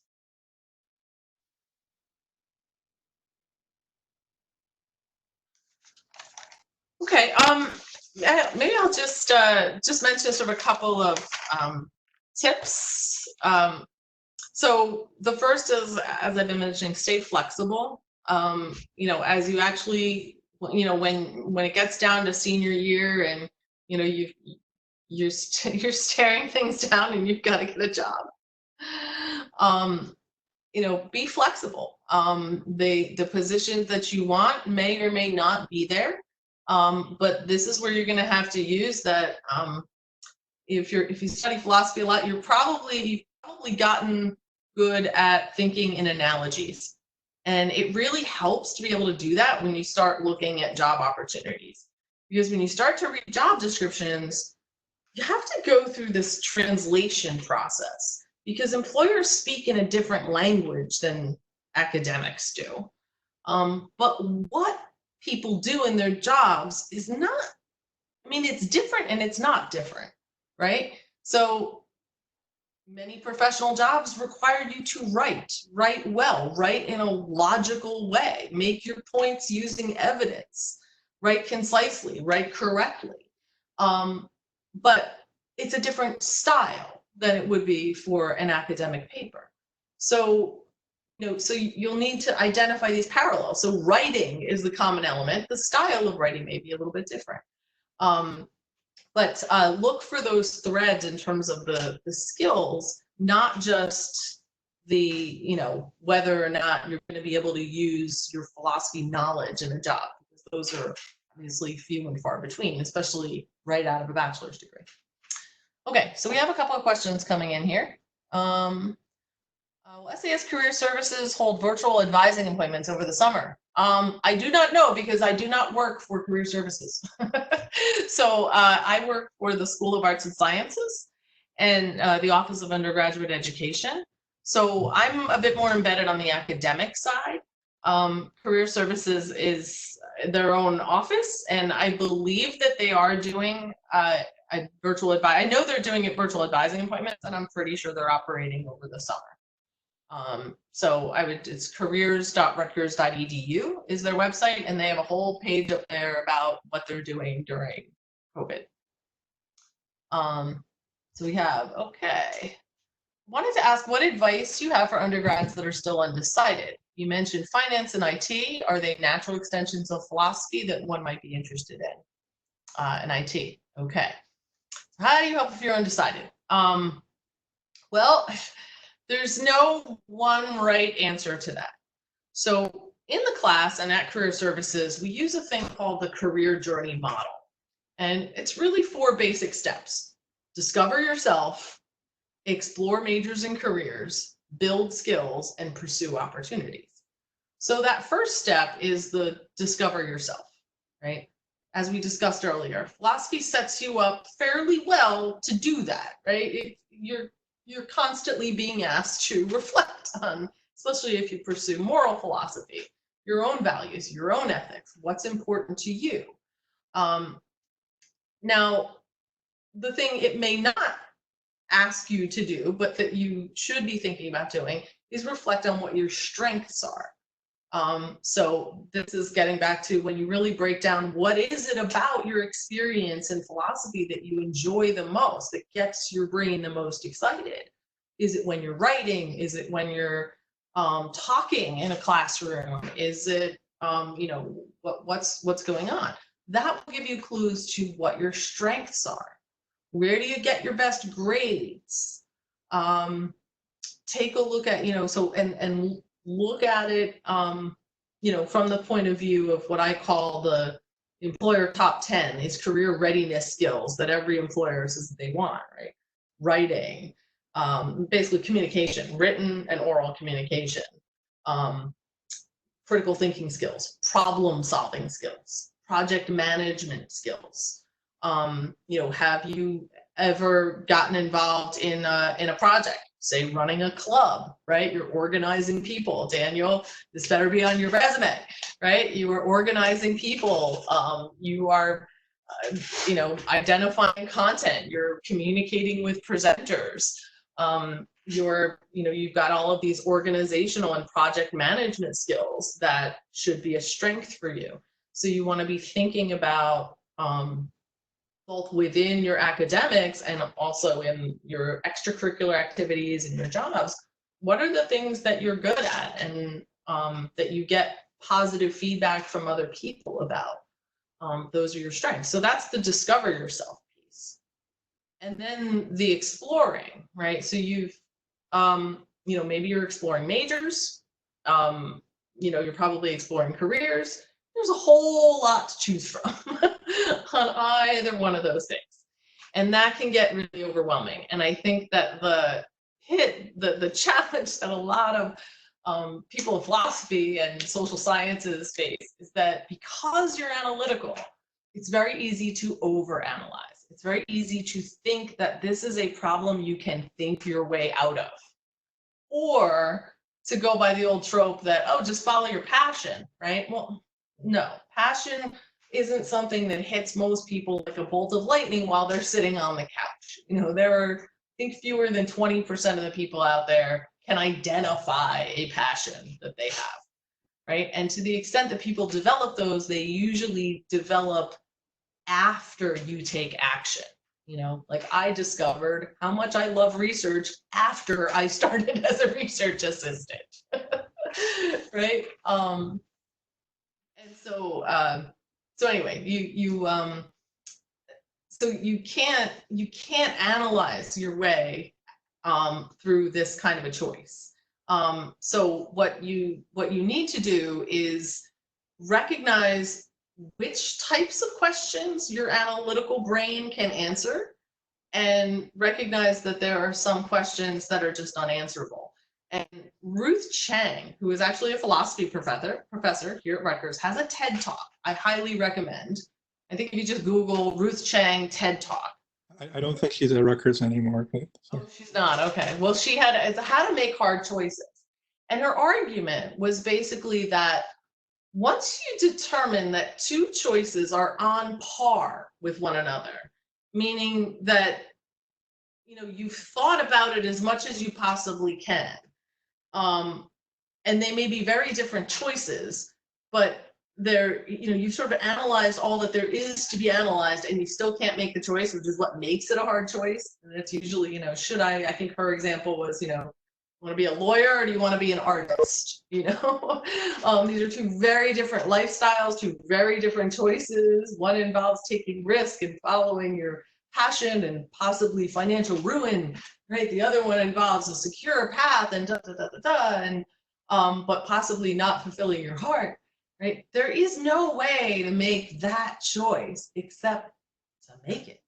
Okay. Yeah, maybe I'll just mention sort of a couple of tips. So the first is, as I've been mentioning, stay flexible. As you actually, when it gets down to senior year and, you're staring things down and you've got to get a job. Be flexible. The positions that you want may or may not be there. But this is where you're going to have to use that. If you study philosophy a lot, you've probably gotten good at thinking in analogies. And it really helps to be able to do that when you start looking at job opportunities. Because when you start to read job descriptions, you have to go through this translation process because employers speak in a different language than academics do. But what people do in their jobs is not, it's different and it's not different, right? So many professional jobs require you to write well, write in a logical way, make your points using evidence, write concisely, write correctly. But it's a different style than it would be for an academic paper. So, so you'll need to identify these parallels. So writing is the common element. The style of writing may be a little bit different. But look for those threads in terms of the skills, not just the, whether or not you're going to be able to use your philosophy knowledge in a job, because those are obviously few and far between, especially right out of a bachelor's degree. Okay, so we have a couple of questions coming in here. SAS Career Services hold virtual advising appointments over the summer. I do not know because I do not work for Career Services. So I work for the School of Arts and Sciences and the Office of Undergraduate Education. So I'm a bit more embedded on the academic side. Career Services is their own office, and I believe that they are doing a virtual advice. I know they're doing virtual advising appointments, and I'm pretty sure they're operating over the summer. So it's careers.rutgers.edu is their website, and they have a whole page up there about what they're doing during COVID. So we have, okay. Wanted to ask what advice you have for undergrads that are still undecided. You mentioned finance and IT. Are they natural extensions of philosophy that one might be interested in IT? Okay. How do you help if you're undecided? Well, there's no one right answer to that. So in the class and at Career Services, we use a thing called the career journey model. And it's really 4 basic steps. Discover yourself, explore majors and careers, build skills, and pursue opportunities. So that first step is the discover yourself, right? As we discussed earlier, philosophy sets you up fairly well to do that, right? You're constantly being asked to reflect on, especially if you pursue moral philosophy, your own values, your own ethics, what's important to you. Now, the thing it may not ask you to do, but that you should be thinking about doing, is reflect on what your strengths are. So this is getting back to when you really break down what is it about your experience in philosophy that you enjoy the most, that gets your brain the most excited. Is it when you're writing? Is it when you're talking in a classroom? Is it what's going on? That will give you clues to what your strengths are. Where do you get your best grades? Take a look at, and look at it, from the point of view of what I call the employer top 10, these career readiness skills that every employer says that they want, right? Writing, basically communication, written and oral communication, critical thinking skills, problem solving skills, project management skills. Have you ever gotten involved in a project? Say running a club, right? You're organizing people. Daniel, this better be on your resume, right? You are organizing people. You are, identifying content. You're communicating with presenters. You've got all of these organizational and project management skills that should be a strength for you. So you want to be thinking about both within your academics and also in your extracurricular activities and your jobs, what are the things that you're good at and that you get positive feedback from other people about? Those are your strengths. So that's the discover yourself piece. And then the exploring, right? So you've, maybe you're exploring majors, you're probably exploring careers. There's a whole lot to choose from on either one of those things. And that can get really overwhelming. And I think that the challenge that a lot of people of philosophy and social sciences face is that because you're analytical, it's very easy to overanalyze. It's very easy to think that this is a problem you can think your way out of. Or to go by the old trope that, oh, just follow your passion, right? Well, no, passion isn't something that hits most people like a bolt of lightning while they're sitting on the couch. There are, I think, fewer than 20% of the people out there can identify a passion that they have, right? And to the extent that people develop those, they usually develop after you take action. Like I discovered how much I love research after I started as a research assistant, right? And so anyway, so you can't analyze your way through this kind of a choice. So what you need to do is recognize which types of questions your analytical brain can answer, and recognize that there are some questions that are just unanswerable. And Ruth Chang, who is actually a philosophy professor here at Rutgers, has a TED Talk I highly recommend. I think if you just Google Ruth Chang TED Talk. I don't think she's at Rutgers anymore. But oh, she's not. Okay. Well, she had it's how to make hard choices. And her argument was basically that once you determine that two choices are on par with one another, meaning that you've thought about it as much as you possibly can, and they may be very different choices, but you've sort of analyzed all that there is to be analyzed, and you still can't make the choice, which is what makes it a hard choice. And it's usually, I think her example was, want to be a lawyer or do you want to be an artist? These are two very different lifestyles, two very different choices. One involves taking risk and following your passion and possibly financial ruin, right? The other one involves a secure path and and but possibly not fulfilling your heart, right? There is no way to make that choice except to make it,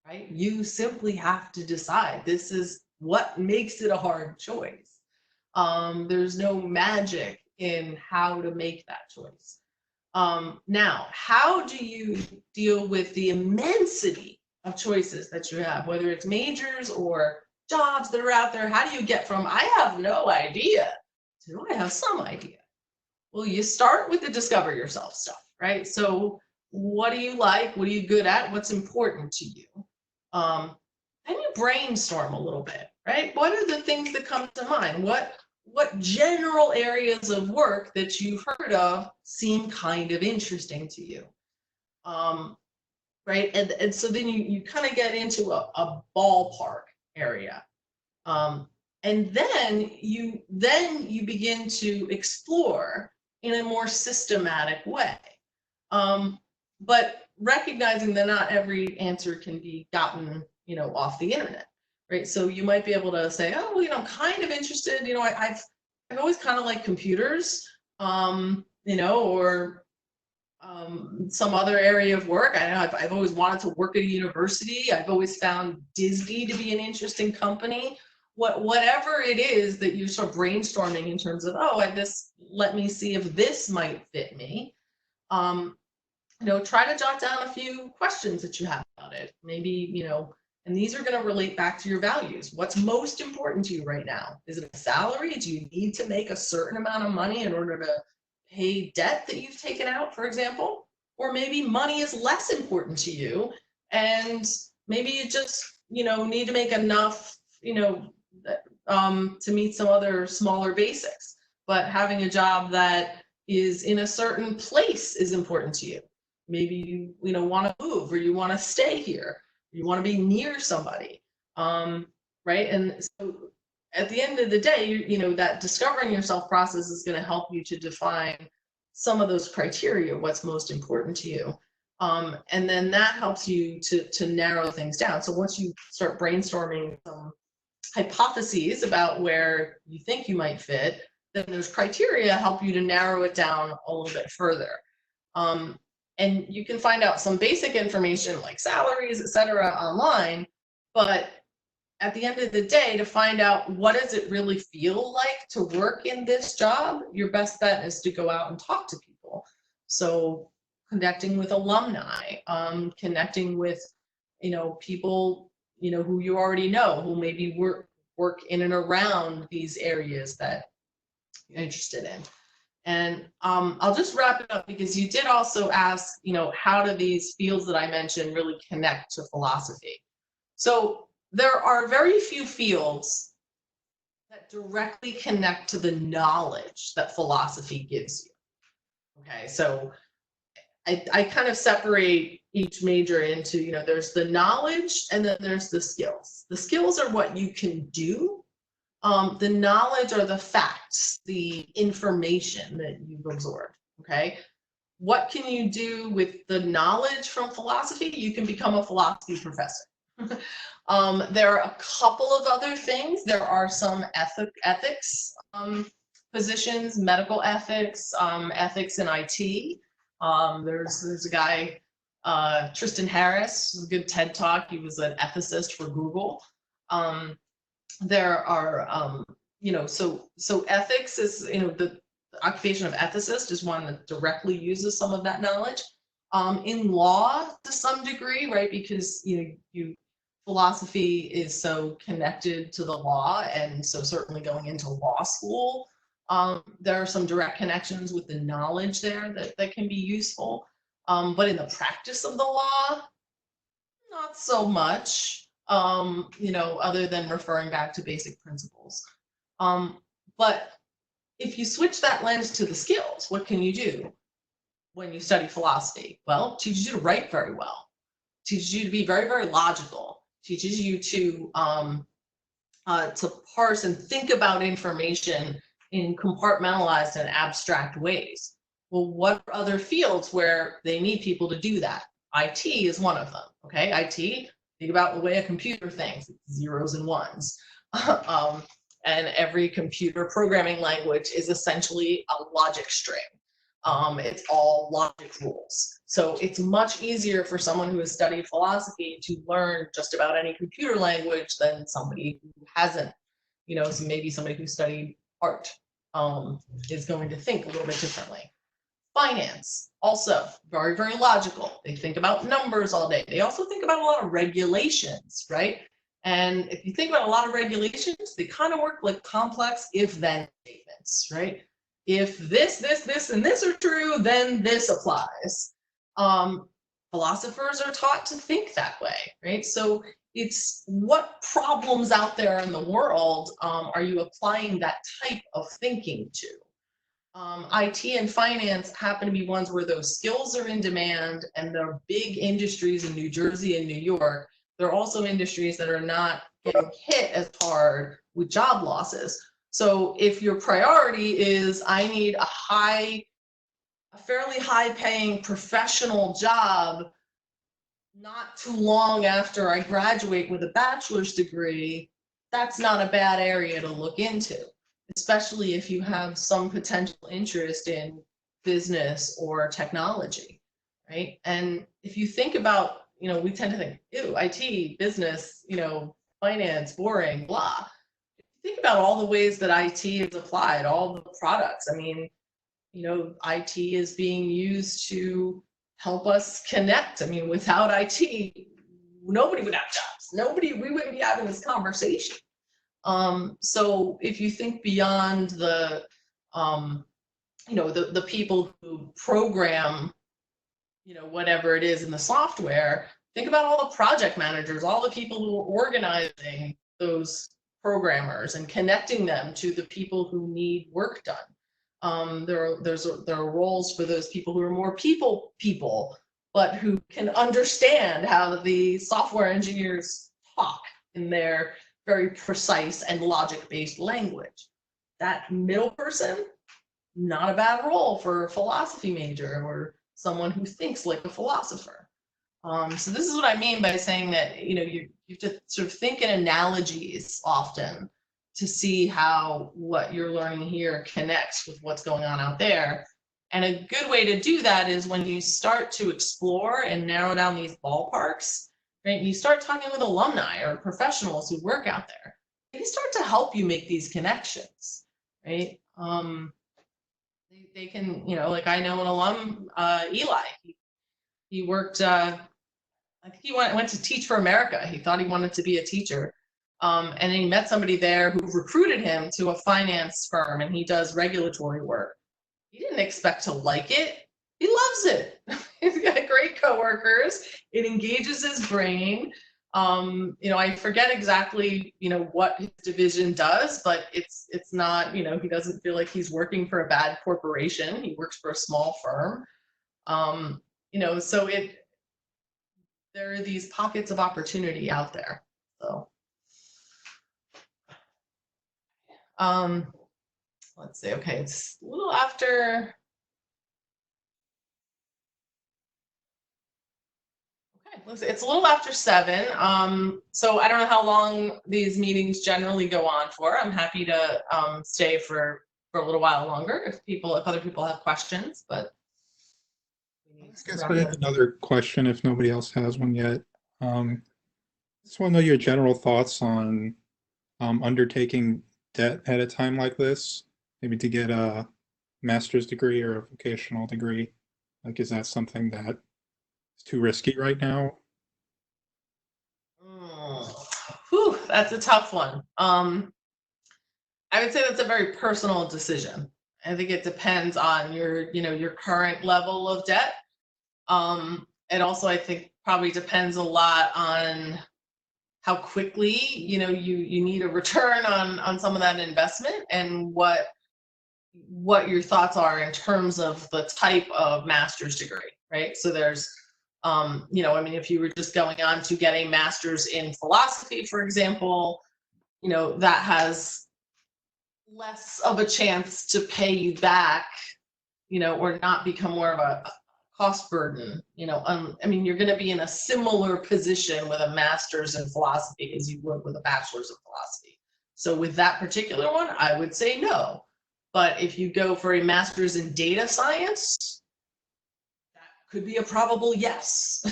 right? You simply have to decide. This is what makes it a hard choice. There's no magic in how to make that choice. Now, how do you deal with the immensity of choices that you have, whether it's majors or jobs that are out there? How do you get from, I have no idea, to I have some idea? Well, you start with the discover yourself stuff, right? So what do you like? What are you good at? What's important to you? Then you brainstorm a little bit, right? What are the things that come to mind? What general areas of work that you've heard of seem kind of interesting to you? Right? And so then you kind of get into a ballpark area. And then you begin to explore in a more systematic way. But recognizing that not every answer can be gotten, off the internet, right? So you might be able to say, oh, well, I'm kind of interested, I've always kind of liked computers, or some other area of work. I know I've always wanted to work at a university. I've always found Disney to be an interesting company. Whatever it is that you're sort of brainstorming in terms of, let me see if this might fit me. Try to jot down a few questions that you have about it. Maybe, and these are going to relate back to your values. What's most important to you right now? Is it a salary? Do you need to make a certain amount of money in order to pay debt that you've taken out, for example? Or maybe money is less important to you, and maybe you just, need to make enough, to meet some other smaller basics. But having a job that is in a certain place is important to you. Maybe you want to move, or you want to stay here. You want to be near somebody, right? And so at the end of the day, you know, that discovering yourself process is going to help you to define some of those criteria, what's most important to you. And then that helps you to narrow things down. So once you start brainstorming some hypotheses about where you think you might fit, then those criteria help you to narrow it down a little bit further. And you can find out some basic information like salaries, et cetera, online, but at the end of the day, to find out what does it really feel like to work in this job, your best bet is to go out and talk to people. So connecting with alumni, connecting with, you know, people, you know, who you already know, who maybe work in and around these areas that you're interested in. And I'll just wrap it up because you did also ask, you know, how do these fields that I mentioned really connect to philosophy? So there are very few fields that directly connect to the knowledge that philosophy gives you. Okay, so I kind of separate each major into, you know, there's the knowledge and then there's the skills. The skills are what you can do. The knowledge are the facts, the information that you've absorbed, okay? What can you do with the knowledge from philosophy? You can become a philosophy professor. There are a couple of other things. There are some ethics positions, medical ethics, ethics in IT. There's a guy, Tristan Harris, a good TED Talk. He was an ethicist for Google. There are, you know, so ethics is, you know, the occupation of ethicist is one that directly uses some of that knowledge. In law to some degree, right? Because, you know, philosophy is so connected to the law, and so certainly going into law school, there are some direct connections with the knowledge there that can be useful. But in the practice of the law, not so much, you know, other than referring back to basic principles. But if you switch that lens to the skills, what can you do when you study philosophy? Well, it teaches you to write very well, teaches you to be very, very logical, teaches you to parse and think about information in compartmentalized and abstract ways. Well, what are other fields where they need people to do that? IT is one of them, okay? IT, think about the way a computer thinks, it's zeros and ones. And every computer programming language is essentially a logic string. It's all logic rules. So it's much easier for someone who has studied philosophy to learn just about any computer language than somebody who hasn't, you know, so maybe somebody who studied art is going to think a little bit differently. Finance, also very, very logical. They think about numbers all day. They also think about a lot of regulations, right? And if you think about a lot of regulations, they kind of work like complex if-then statements, right? If this, and this are true, then this applies. Philosophers are taught to think that way, right? So it's what problems out there in the world are you applying that type of thinking to? IT and finance happen to be ones where those skills are in demand, and they're big industries in New Jersey and New York. They're also industries that are not getting hit as hard with job losses. So if your priority is, I need a fairly high paying professional job not too long after I graduate with a bachelor's degree, that's not a bad area to look into, especially if you have some potential interest in business or technology, right? And if you think about, you know, we tend to think, ew, IT, business, you know, finance, boring, blah. Think about all the ways that IT is applied, all the products. I mean, you know, IT is being used to help us connect. I mean, without IT, nobody would have jobs. We wouldn't be having this conversation. So if you think beyond the, you know, the people who program, you know, whatever it is in the software, think about all the project managers, all the people who are organizing those programmers and connecting them to the people who need work done. There are roles for those people who are more people, but who can understand how the software engineers talk in their very precise and logic-based language. That middle person, not a bad role for a philosophy major or someone who thinks like a philosopher. So this is what I mean by saying that, you know, you have to sort of think in analogies often to see how what you're learning here connects with what's going on out there. And a good way to do that is when you start to explore and narrow down these ballparks, right? You start talking with alumni or professionals who work out there. They start to help you make these connections, right? They can, you know, like I know an alum, Eli. He worked. I think he went to Teach for America. He thought he wanted to be a teacher. And then he met somebody there who recruited him to a finance firm, and he does regulatory work. He didn't expect to like it. He loves it. He's got great coworkers. It engages his brain. You know, I forget exactly, you know, what his division does, but it's not, you know, he doesn't feel like he's working for a bad corporation. He works for a small firm. You know, so there are these pockets of opportunity out there. So, let's see. Okay, it's a little after. Okay, it's a little after 7. So I don't know how long these meetings generally go on for. I'm happy to stay for a little while longer if other people have questions. But I guess I have another question if nobody else has one yet. Just want to know your general thoughts on undertaking debt at a time like this, maybe to get a master's degree or a vocational degree. Like, is that something that is too risky right now? Whew, that's a tough one. I would say that's a very personal decision. I think it depends on your, you know, your current level of debt. And also I think probably depends a lot on how quickly, you know, you need a return on some of that investment, and what your thoughts are in terms of the type of master's degree, right? So there's, you know, I mean, if you were just going on to get a master's in philosophy, for example, you know, that has less of a chance to pay you back, you know, or not become more of a cost burden, you know. I mean, you're going to be in a similar position with a master's in philosophy as you would with a bachelor's of philosophy. So with that particular one, I would say no. But if you go for a master's in data science, that could be a probable yes.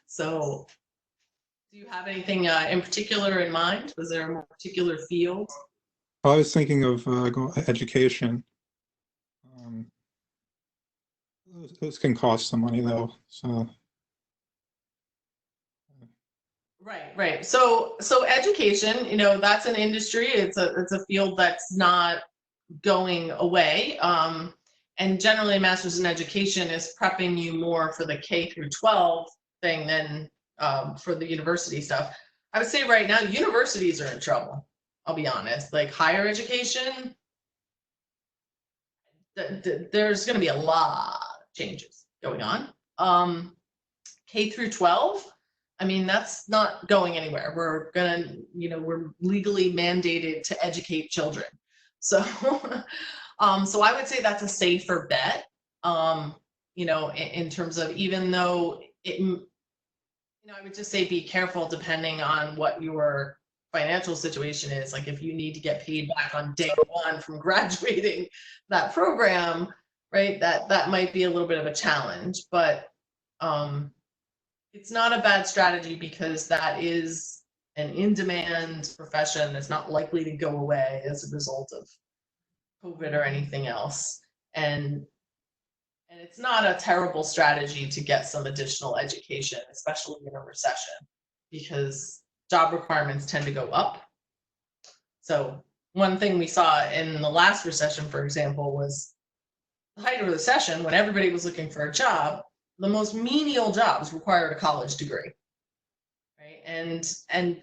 So do you have anything in particular in mind? Was there a more particular field? I was thinking of education. Those can cost some money though. So Right. So education, you know, that's an industry. It's a field that's not going away. And generally, a master's in education is prepping you more for the K through 12 thing than for the university stuff. I would say right now, universities are in trouble. I'll be honest. Like higher education, there's going to be a lot of changes going on. K through 12, I mean, that's not going anywhere. We're gonna, you know, we're legally mandated to educate children. So, so I would say that's a safer bet. You know, in terms of, even though it, you know, I would just say be careful depending on what your financial situation is. Like if you need to get paid back on day 1 from graduating that program, right? That might be a little bit of a challenge, but it's not a bad strategy because that is an in-demand profession that's not likely to go away as a result of COVID or anything else. And it's not a terrible strategy to get some additional education, especially in a recession, because job requirements tend to go up. So one thing we saw in the last recession, for example, was the height of the recession when everybody was looking for a job. The most menial jobs required a college degree, right? And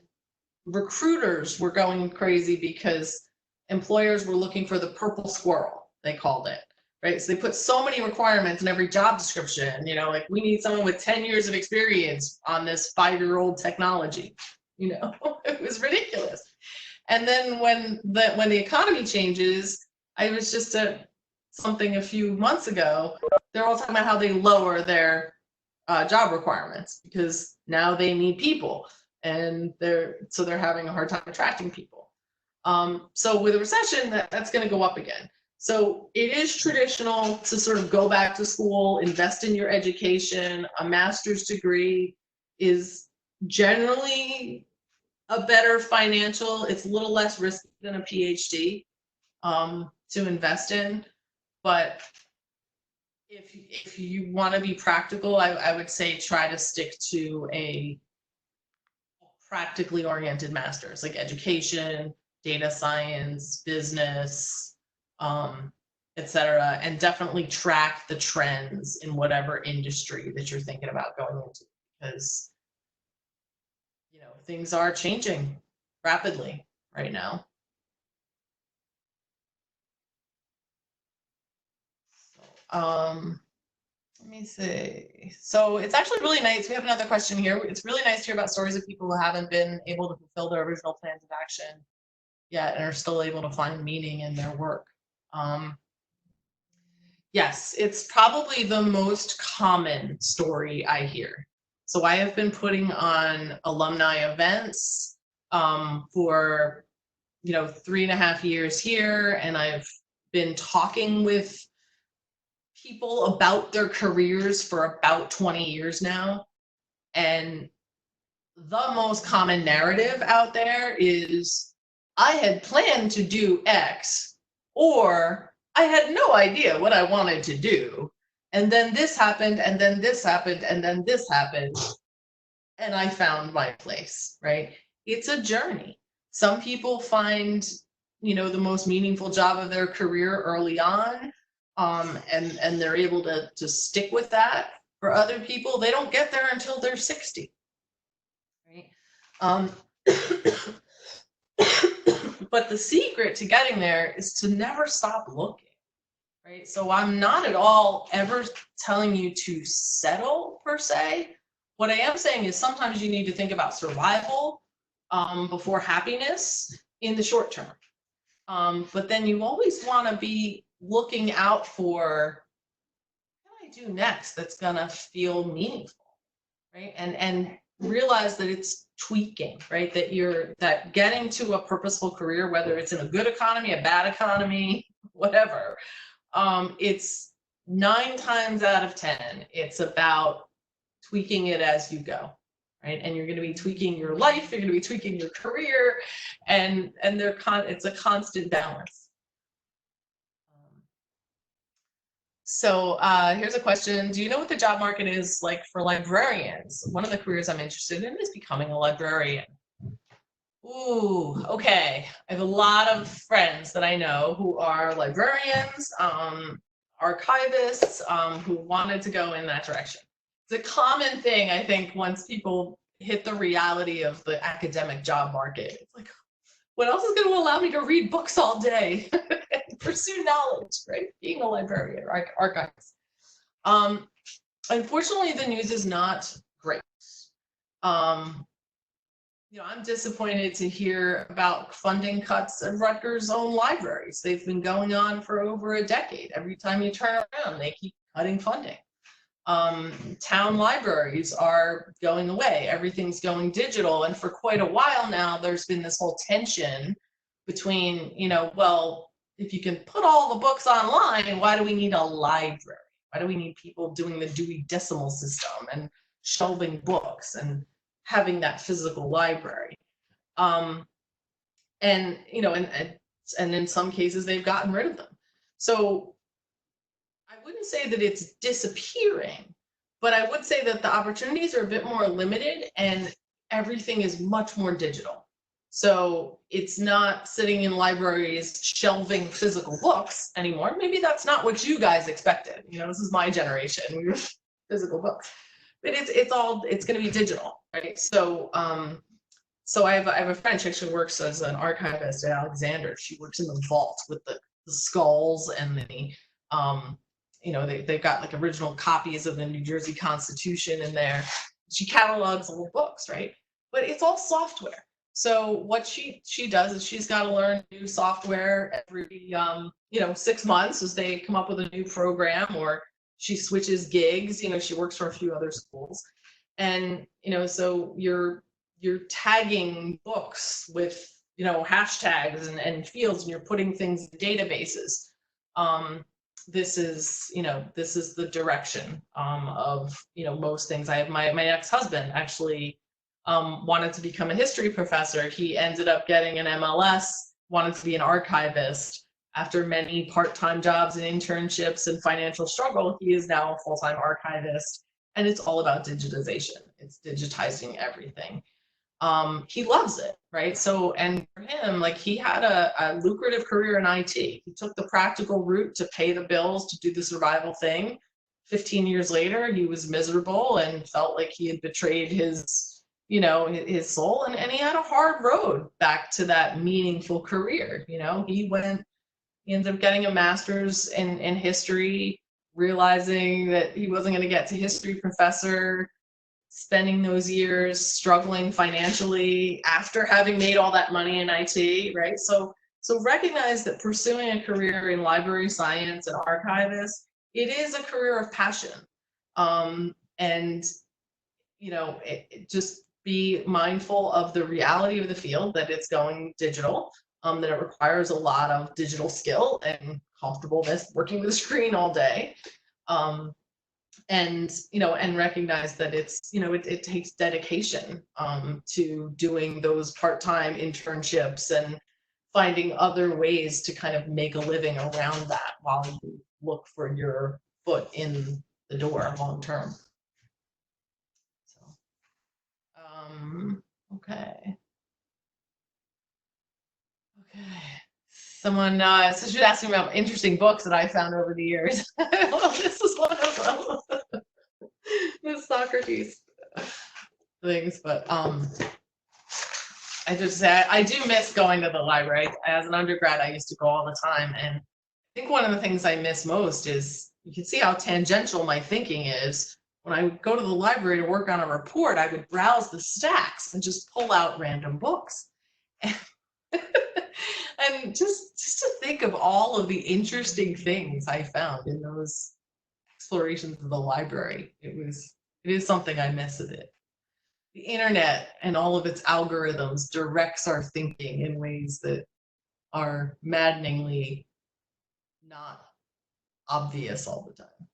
recruiters were going crazy because employers were looking for the purple squirrel, they called it, right? So they put so many requirements in every job description, you know, like we need someone with 10 years of experience on this 5-year-old technology. It was ridiculous. And then when the economy changes, I was just at something a few months ago, they're all talking about how they lower their job requirements because now they need people, and they're having a hard time attracting people. So with a recession, that's going to go up again. So it is traditional to sort of go back to school, invest in your education. A master's degree is generally a better financial, it's a little less risky than a PhD to invest in. But if you want to be practical, I would say try to stick to a practically oriented master's, like education, data science, business, etc., and definitely track the trends in whatever industry that you're thinking about going into, because things are changing rapidly right now. Let me see. So it's actually really nice. We have another question here. It's really nice to hear about stories of people who haven't been able to fulfill their original plans of action yet and are still able to find meaning in their work. Yes, it's probably the most common story I hear. So I have been putting on alumni events for 3.5 years here, and I've been talking with people about their careers for about 20 years now. And the most common narrative out there is, I had planned to do X, or I had no idea what I wanted to do. And then this happened, and then this happened, and then this happened. And I found my place, right? It's a journey. Some people find, the most meaningful job of their career early on, and they're able to stick with that. For other people, they don't get there until they're 60, right? But the secret to getting there is to never stop looking, right? So I'm not at all ever telling you to settle per se. What I am saying is sometimes you need to think about survival before happiness in the short term. But then you always want to be looking out for, what can I do next that's gonna feel meaningful, right? And realize that it's tweaking, right? That getting to a purposeful career, whether it's in a good economy, a bad economy, whatever, it's 9 times out of 10, it's about tweaking it as you go, right? And you're going to be tweaking your life, you're going to be tweaking your career, and it's a constant balance. So here's a question. Do you know what the job market is like for librarians? One of the careers I'm interested in is becoming a librarian. Ooh, okay. I have a lot of friends that I know who are librarians, archivists, who wanted to go in that direction. It's a common thing, I think, once people hit the reality of the academic job market. It's like, what else is going to allow me to read books all day and pursue knowledge, right? Being a librarian, right? Archives. Unfortunately, the news is not great. I'm disappointed to hear about funding cuts at Rutgers' own libraries. They've been going on for over a decade. Every time you turn around, they keep cutting funding. Town libraries are going away. Everything's going digital. And for quite a while now, there's been this whole tension between, well, if you can put all the books online, why do we need a library? Why do we need people doing the Dewey Decimal System and shelving books and having that physical library? And in some cases, they've gotten rid of them. So I wouldn't say that it's disappearing, but I would say that the opportunities are a bit more limited and everything is much more digital. So it's not sitting in libraries shelving physical books anymore. Maybe that's not what you guys expected. This is my generation. We were physical books, but it's going to be digital, right? So I have a friend. She actually works as an archivist at Alexander. She works in the vault with the skulls and the they've got like original copies of the New Jersey Constitution in there. She catalogs old books, right? but it's all software. So what she does is she's got to learn new software every 6 months as they come up with a new program, or she switches gigs. She works for a few other schools, and so you're tagging books with hashtags and fields, and you're putting things in databases. This is the direction of most things. I have my ex-husband actually wanted to become a history professor. He ended up getting an MLS, wanted to be an archivist. After many part-time jobs and internships and financial struggle, he is now a full-time archivist, and it's all about digitization. It's digitizing everything. He loves it, right? So, and for him, like, he had a lucrative career in IT. He took the practical route to pay the bills, to do the survival thing. 15 years later, he was miserable and felt like he had betrayed his soul, and he had a hard road back to that meaningful career. He ended up getting a master's in history, realizing that he wasn't going to get to history professor, spending those years struggling financially after having made all that money in IT, right? So recognize that pursuing a career in library science and archivist, it is a career of passion. Just be mindful of the reality of the field, that it's going digital, that it requires a lot of digital skill and comfortableness working with a screen all day. And recognize that it takes dedication to doing those part-time internships and finding other ways to kind of make a living around that while you look for your foot in the door long term. So, okay. Someone so she's asking about interesting books that I found over the years. Well, this is one of them. The Socrates things, but I just say I do miss going to the library. As an undergrad, I used to go all the time, and I think one of the things I miss most is, you can see how tangential my thinking is. When I would go to the library to work on a report, I would browse the stacks and just pull out random books. And just to think of all of the interesting things I found in those explorations of the library, it is something I miss a bit. The internet and all of its algorithms directs our thinking in ways that are maddeningly not obvious all the time.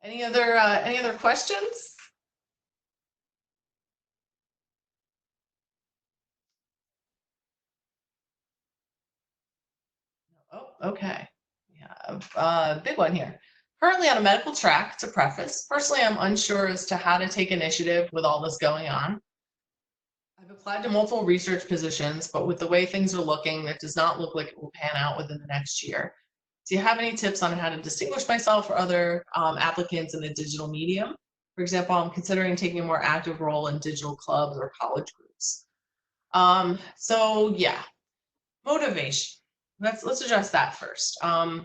Any other questions? Oh, okay. Yeah, big one here. Currently on a medical track, to preface. Personally, I'm unsure as to how to take initiative with all this going on. I've applied to multiple research positions, but with the way things are looking, it does not look like it will pan out within the next year. Do you have any tips on how to distinguish myself or other applicants in the digital medium? For example, I'm considering taking a more active role in digital clubs or college groups. So yeah, motivation. Let's address that first.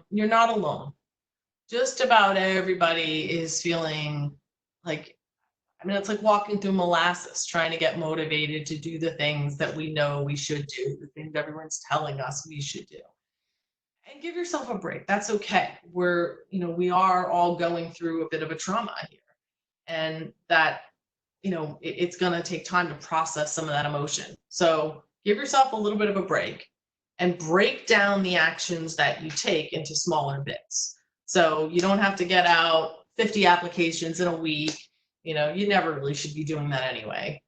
You're not alone. Just about everybody is feeling like, it's like walking through molasses, trying to get motivated to do the things that we know we should do, the things everyone's telling us we should do. And give yourself a break. That's okay. We are all going through a bit of a trauma here. And that, it's going to take time to process some of that emotion. So give yourself a little bit of a break and break down the actions that you take into smaller bits. So you don't have to get out 50 applications in a week. You never really should be doing that anyway.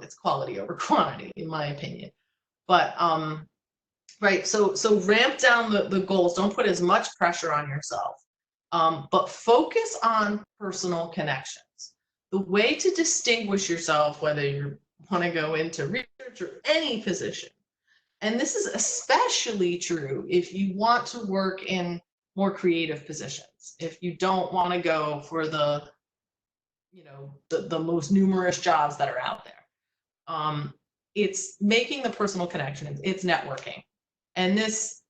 It's quality over quantity, in my opinion. But right, so ramp down the goals. Don't put as much pressure on yourself, but focus on personal connections. The way to distinguish yourself, whether you want to go into research or any position, and this is especially true if you want to work in more creative positions. If you don't want to go for the most numerous jobs that are out there, it's making the personal connections. It's networking, and this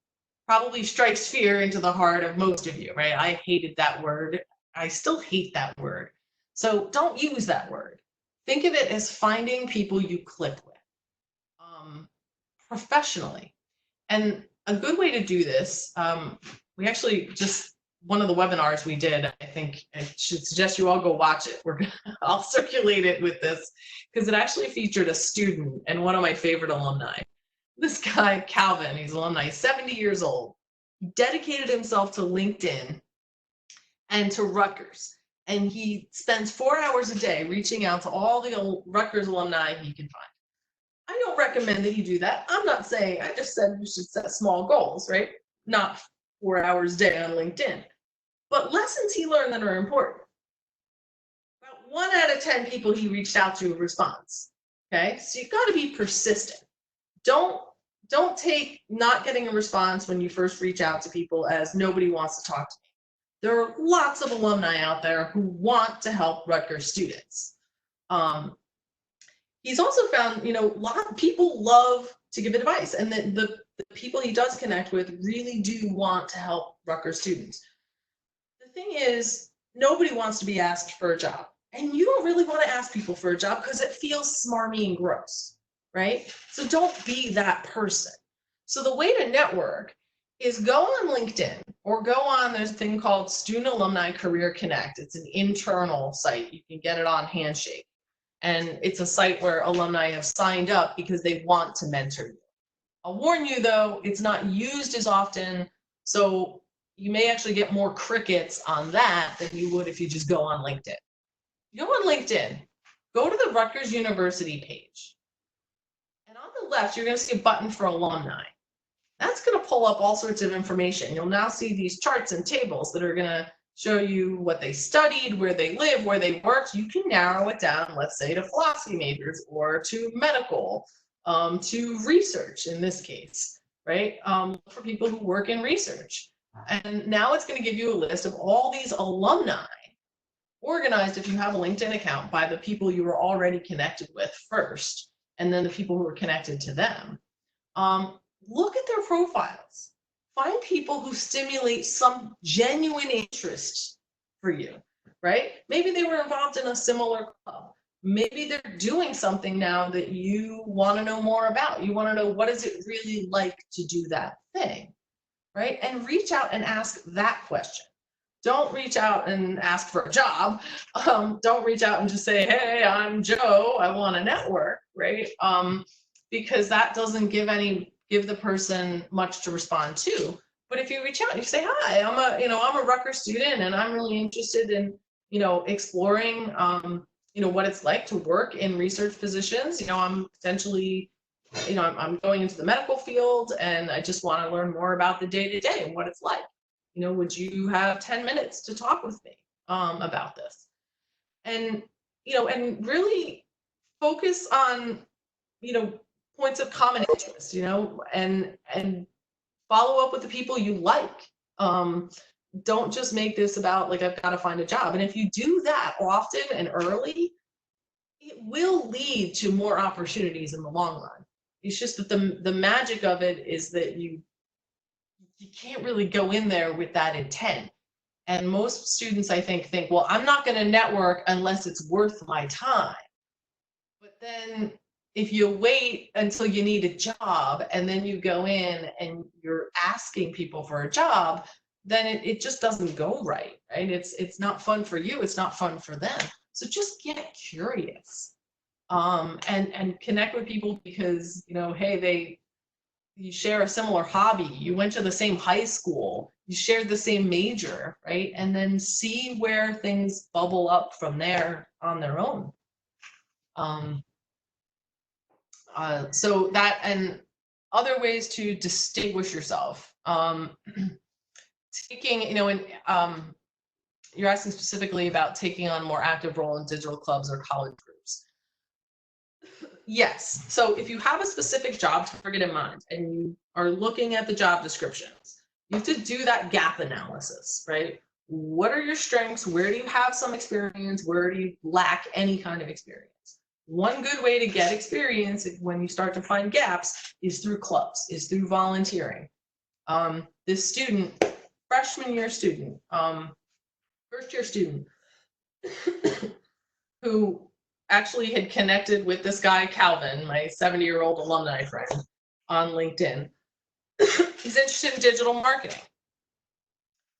probably strikes fear into the heart of most of you, right? I hated that word. I still hate that word. So don't use that word. think of it as finding people you click with professionally. And a good way to do this, we actually just, one of the webinars we did, I think I should suggest you all go watch it. I'll circulate it with this, because it actually featured a student and one of my favorite alumni. This guy, Calvin, he's an alumni, 70 years old. He dedicated himself to LinkedIn and to Rutgers. And he spends 4 hours a day reaching out to all the Rutgers alumni he can find. I don't recommend that you do that. I'm not saying, I just said you should set small goals, right? Not 4 hours a day on LinkedIn. But lessons he learned that are important. About 1 out of 10 people he reached out to responds. Okay, so you've got to be persistent. Don't take not getting a response when you first reach out to people as nobody wants to talk to me. There are lots of alumni out there who want to help Rutgers students. He's also found, a lot of people love to give advice, and that the people he does connect with really do want to help Rutgers students. The thing is, nobody wants to be asked for a job, and you don't really want to ask people for a job because it feels smarmy and gross, right? So don't be that person. So the way to network is go on LinkedIn or go on, there's a thing called Student Alumni Career Connect. It's an internal site. You can get it on Handshake. And it's a site where alumni have signed up because they want to mentor you. I'll warn you though, it's not used as often, so you may actually get more crickets on that than you would if you just go on LinkedIn. You go on LinkedIn, go to the Rutgers University page. And on the left, you're going to see a button for alumni. That's going to pull up all sorts of information. You'll now see these charts and tables that are going to show you what they studied, where they live, where they worked. You can narrow it down, let's say, to philosophy majors or to medical, to research in this case, right? For people who work in research. And now it's going to give you a list of all these alumni organized, if you have a LinkedIn account, by the people you were already connected with first, and then the people who are connected to them. Look at their profiles. Find people who stimulate some genuine interest for you, right? Maybe they were involved in a similar club. Maybe they're doing something now that you want to know more about. You want to know, what is it really like to do that thing, right? And reach out and ask that question. Don't reach out and ask for a job. Don't reach out and just say, hey, I'm Joe, I want to network, right? Because that doesn't give the person much to respond to. But if you reach out and you say, hi, I'm a Rutgers student and I'm really interested in, exploring, what it's like to work in research positions. I'm potentially, I'm going into the medical field and I just want to learn more about the day-to-day and what it's like. Would you have 10 minutes to talk with me about this? And, and really focus on, points of common interest, and follow up with the people you like. Don't just make this about, like, I've got to find a job. And if you do that often and early, it will lead to more opportunities in the long run. It's just that the magic of it is that you can't really go in there with that intent. And most students, I think, well, I'm not going to network unless it's worth my time. But then if you wait until you need a job and then you go in and you're asking people for a job, then it just doesn't go right? It's not fun for you. It's not fun for them. So just get curious and connect with people because, hey, you share a similar hobby, you went to the same high school, you shared the same major, right? And then see where things bubble up from there on their own. So that, and other ways to distinguish yourself. Taking, you're asking specifically about taking on a more active role in digital clubs or college groups. Yes. So if you have a specific job target in mind and you are looking at the job descriptions, you have to do that gap analysis, right? What are your strengths? Where do you have some experience? Where do you lack any kind of experience? One good way to get experience when you start to find gaps is through clubs, is through volunteering. This student, freshman year student, first year student, who actually had connected with this guy, Calvin, my 70-year-old alumni friend on LinkedIn. He's interested in digital marketing.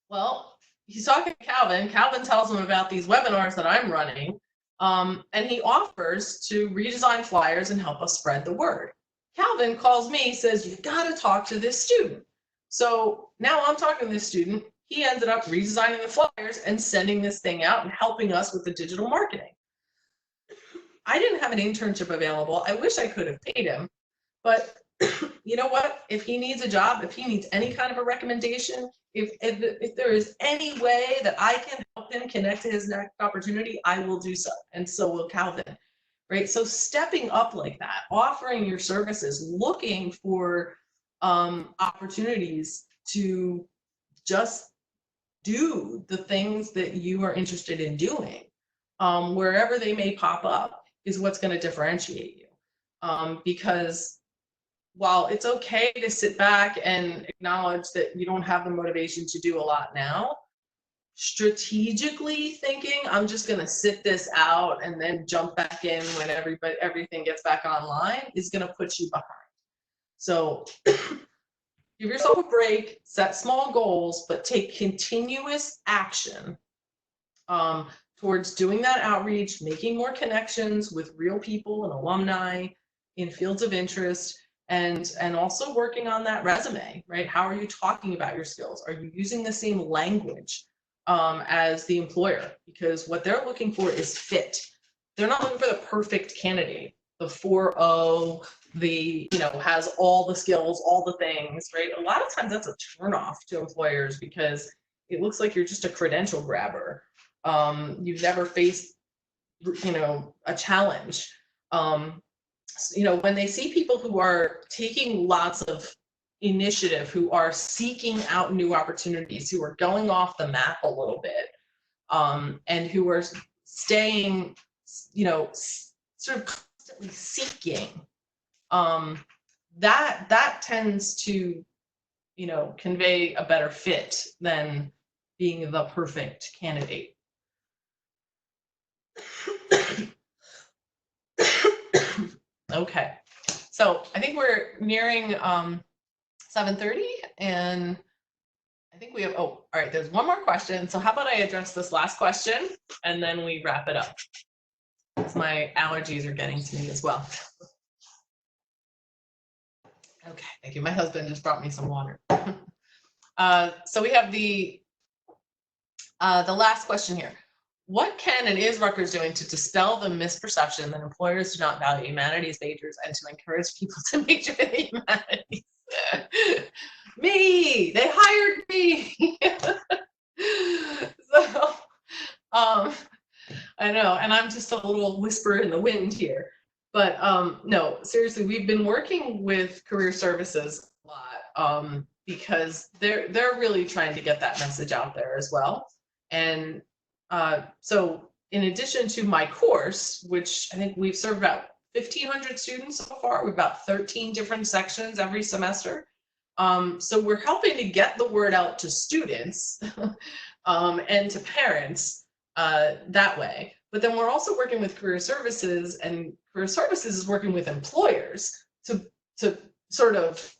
Well, he's talking to Calvin. Calvin tells him about these webinars that I'm running, and he offers to redesign flyers and help us spread the word. Calvin calls me, says, you've got to talk to this student. So now I'm talking to this student. He ended up redesigning the flyers and sending this thing out and helping us with the digital marketing. I didn't have an internship available. I wish I could have paid him, but you know what? If he needs a job, if he needs any kind of a recommendation, if there is any way that I can help him connect to his next opportunity, I will do so, and so will Calvin, right? So stepping up like that, offering your services, looking for opportunities to just do the things that you are interested in doing, wherever they may pop up, is what's going to differentiate you. Because while it's okay to sit back and acknowledge that you don't have the motivation to do a lot now, strategically thinking, I'm just going to sit this out and then jump back in when everything gets back online, is going to put you behind. So give yourself a break, set small goals, but take continuous action towards doing that outreach, making more connections with real people and alumni in fields of interest, and also working on that resume, right? How are you talking about your skills? Are you using the same language as the employer? Because what they're looking for is fit. They're not looking for the perfect candidate, the 4.0, the, has all the skills, all the things, right? A lot of times that's a turnoff to employers because it looks like you're just a credential grabber. You've never faced, a challenge. When they see people who are taking lots of initiative, who are seeking out new opportunities, who are going off the map a little bit, and who are staying, sort of constantly seeking, that tends to, convey a better fit than being the perfect candidate. Okay, so I think we're nearing 7:30, and I think we have, all right, there's one more question. So how about I address this last question and then we wrap it up, because my allergies are getting to me as well. Okay, thank you. My husband just brought me some water. So we have the last question here. What can and is Rutgers doing to dispel the misperception that employers do not value humanities majors and to encourage people to major in the humanities? Me, they hired me. So, I know, and I'm just a little whisper in the wind here. But no, seriously, we've been working with career services a lot because they're really trying to get that message out there as well. And so in addition to my course, which I think we've served about 1,500 students so far, we've about 13 different sections every semester. So we're helping to get the word out to students and to parents that way. But then we're also working with career services, and career services is working with employers to sort of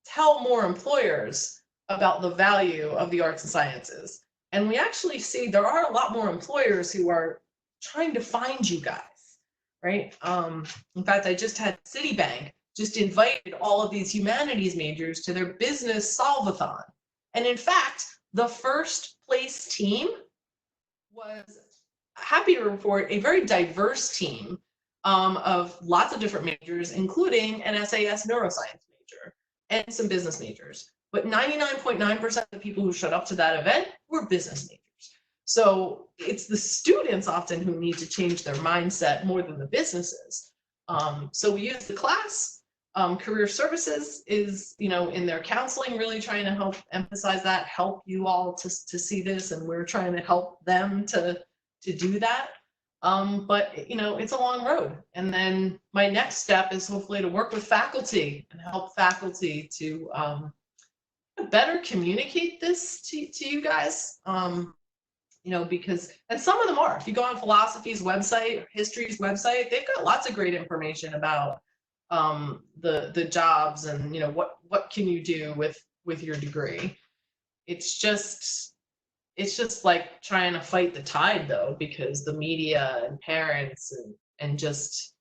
tell more employers about the value of the arts and sciences. And we actually see there are a lot more employers who are trying to find you guys, right? In fact, I just had Citibank just invited all of these humanities majors to their business solve-a-thon. And in fact, the first place team was, happy to report, a very diverse team of lots of different majors, including an SAS neuroscience major and some business majors. But 99.9% of the people who showed up to that event were business majors. So it's the students often who need to change their mindset more than the businesses. So we use the class. Career services is, in their counseling, really trying to help emphasize that, help you all to see this, and we're trying to help them to do that. But it's a long road. And then my next step is hopefully to work with faculty and help faculty to better communicate this to you guys. because, and some of them are. If you go on philosophy's website, history's website, they've got lots of great information about the jobs and what can you do with your degree. It's just like trying to fight the tide, though, because the media and parents and just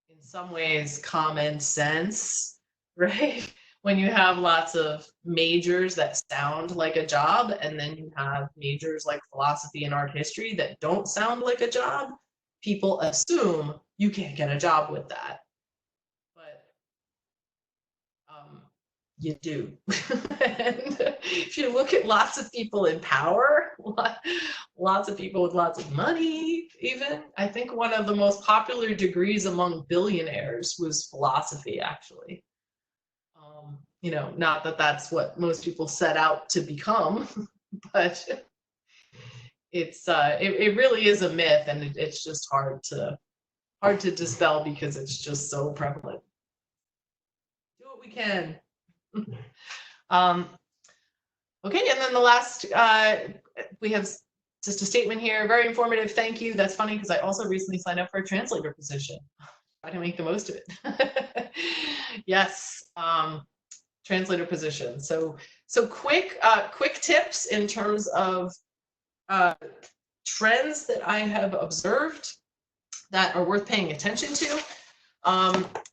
in some ways common sense, right? When you have lots of majors that sound like a job, and then you have majors like philosophy and art history that don't sound like a job, people assume you can't get a job with that. But you do. And if you look at lots of people in power, lots of people with lots of money, even, I think one of the most popular degrees among billionaires was philosophy, actually. Not that that's what most people set out to become, but it really is a myth, and it's just hard to dispel because it's just so prevalent. Do what we can. Okay, and then the last, we have just a statement here, very informative, thank you. That's funny because I also recently signed up for a translator position. Try to make the most of it. Yes, translator position. So quick tips in terms of trends that I have observed that are worth paying attention to.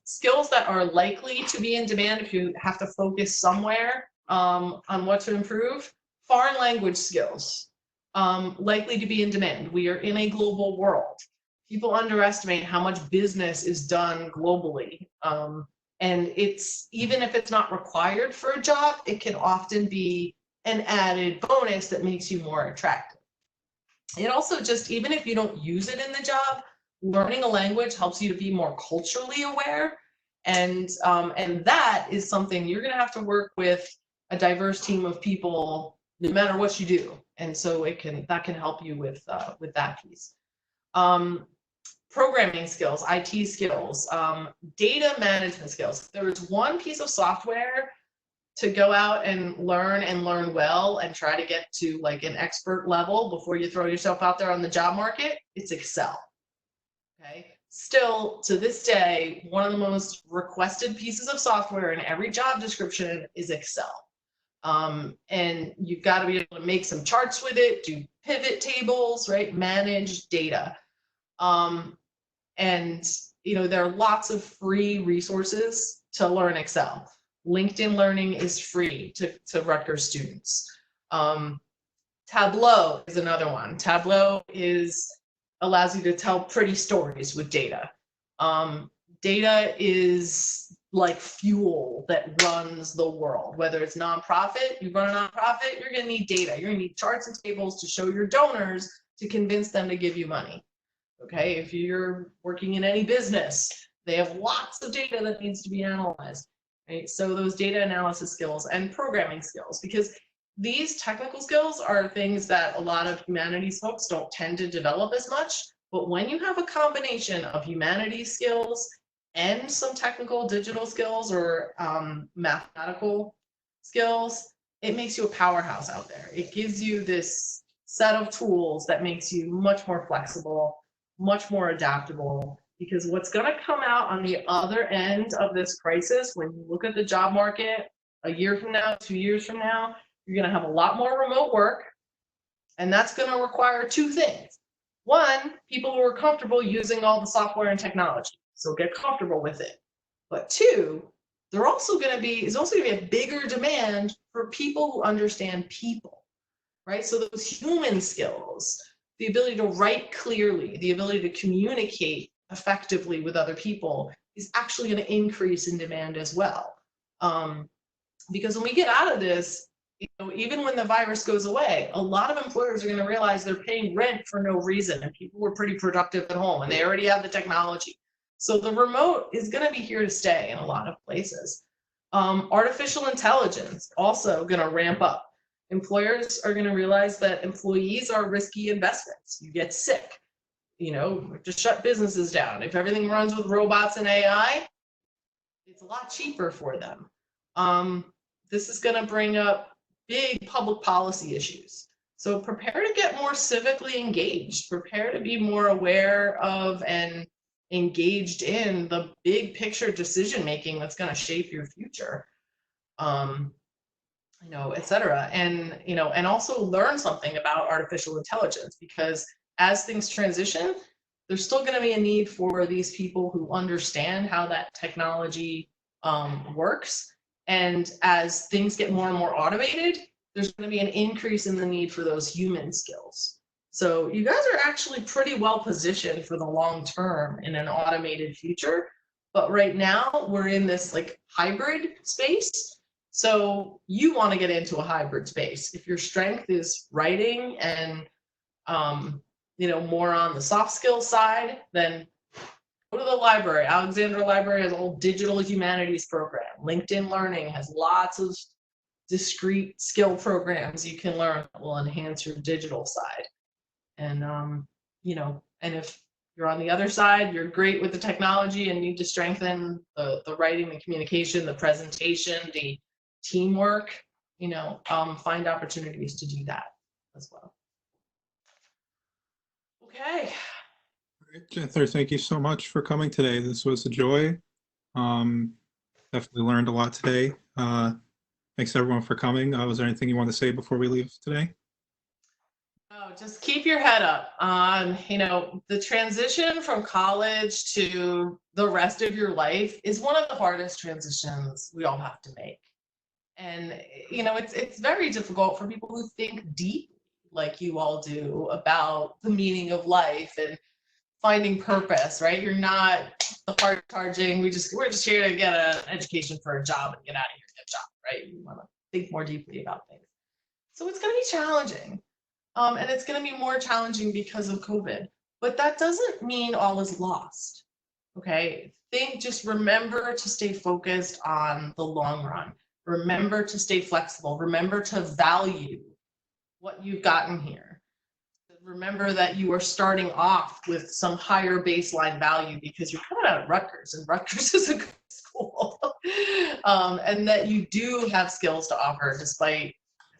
Skills that are likely to be in demand if you have to focus somewhere on what to improve. Foreign language skills, likely to be in demand. We are in a global world. People underestimate how much business is done globally. And it's, even if it's not required for a job, it can often be an added bonus that makes you more attractive. It also just, even if you don't use it in the job, learning a language helps you to be more culturally aware. And that is something you're going to have to work with a diverse team of people no matter what you do. And so that can help you with that piece. Programming skills, IT skills, data management skills. There is one piece of software to go out and learn well and try to get to like an expert level before you throw yourself out there on the job market. It's Excel. Okay. Still, to this day, one of the most requested pieces of software in every job description is Excel. And you've got to be able to make some charts with it, do pivot tables, right? Manage data. And there are lots of free resources to learn Excel. LinkedIn Learning is free to Rutgers students. Tableau is another one. Tableau allows you to tell pretty stories with data. Data is like fuel that runs the world. Whether it's nonprofit, you run a nonprofit, you're going to need data. You're going to need charts and tables to show your donors to convince them to give you money. Okay, if you're working in any business, they have lots of data that needs to be analyzed. Right? So those data analysis skills and programming skills, because these technical skills are things that a lot of humanities folks don't tend to develop as much. But when you have a combination of humanities skills and some technical digital skills or mathematical skills, it makes you a powerhouse out there. It gives you this set of tools that makes you much more flexible, much more adaptable, because what's going to come out on the other end of this crisis, when you look at the job market a year from now, 2 years from now, you're going to have a lot more remote work, and that's going to require two things. One, people who are comfortable using all the software and technology, so get comfortable with it. But two, is also going to be a bigger demand for people who understand people, right? So those human skills, the ability to write clearly, the ability to communicate effectively with other people is actually going to increase in demand as well. Because when we get out of this, even when the virus goes away, a lot of employers are going to realize they're paying rent for no reason, and people were pretty productive at home, and they already have the technology. So the remote is going to be here to stay in a lot of places. Artificial intelligence also going to ramp up. Employers are going to realize that employees are risky investments. You get sick, just shut businesses down. If everything runs with robots and AI, it's a lot cheaper for them. This is going to bring up big public policy issues. So prepare to get more civically engaged, prepare to be more aware of and engaged in the big picture decision making that's going to shape your future. Et cetera. And, and also learn something about artificial intelligence, because as things transition, there's still going to be a need for these people who understand how that technology works. And as things get more and more automated, there's going to be an increase in the need for those human skills. So you guys are actually pretty well positioned for the long term in an automated future. But right now we're in this like hybrid space. So you want to get into a hybrid space. If your strength is writing and more on the soft skills side, then go to the library. Alexandra Library has a whole digital humanities program. LinkedIn Learning has lots of discrete skill programs you can learn that will enhance your digital side. And and if you're on the other side, you're great with the technology and need to strengthen the writing, the communication, the presentation, the teamwork, find opportunities to do that as well. Okay. All right, Jennifer, thank you so much for coming today. This was a joy. Definitely learned a lot today. Thanks everyone for coming. Was there anything you want to say before we leave today? Oh, just keep your head up. The transition from college to the rest of your life is one of the hardest transitions we all have to make. And, it's very difficult for people who think deep like you all do about the meaning of life and finding purpose, right? You're not the hard charging, we're just here to get an education for a job and get out of here and get a job, right? You want to think more deeply about things. So it's going to be challenging. And it's going to be more challenging because of COVID. But that doesn't mean all is lost. Okay? Just remember to stay focused on the long run. Remember to stay flexible. Remember to value what you've gotten here. Remember that you are starting off with some higher baseline value because you're coming out of Rutgers, and Rutgers is a good school. And that you do have skills to offer despite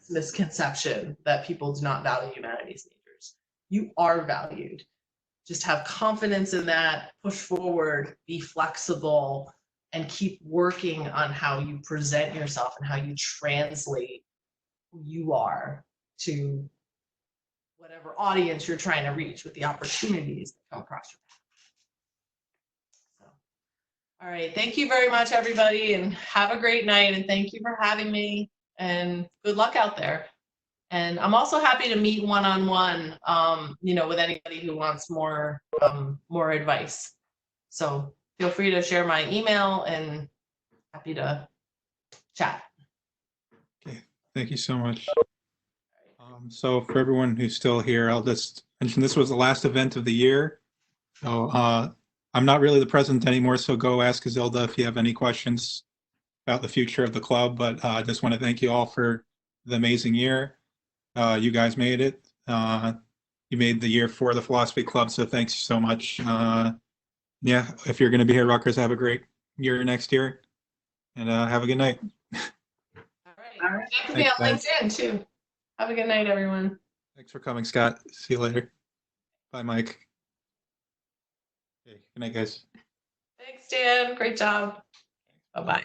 misconception that people do not value humanities majors. You are valued. Just have confidence in that, push forward, be flexible, and keep working on how you present yourself and how you translate who you are to whatever audience you're trying to reach with the opportunities that come across your path. All right, thank you very much, everybody, and have a great night, and thank you for having me, and good luck out there. And I'm also happy to meet one-on-one, with anybody who wants more advice. So feel free to share my email, and happy to chat. Okay, thank you so much. So for everyone who's still here, I'll just mention this was the last event of the year. So I'm not really the president anymore, so go ask Azilda if you have any questions about the future of the club. But I just want to thank you all for the amazing year. You guys made it. You made the year for the Philosophy Club, so thanks so much. Yeah, if you're going to be here at Rutgers, have a great year next year, and have a good night. All right. Connect me on LinkedIn too. Have a good night, everyone. Thanks for coming, Scott. See you later. Bye, Mike. Okay, good night, guys. Thanks, Dan. Great job. Bye-bye.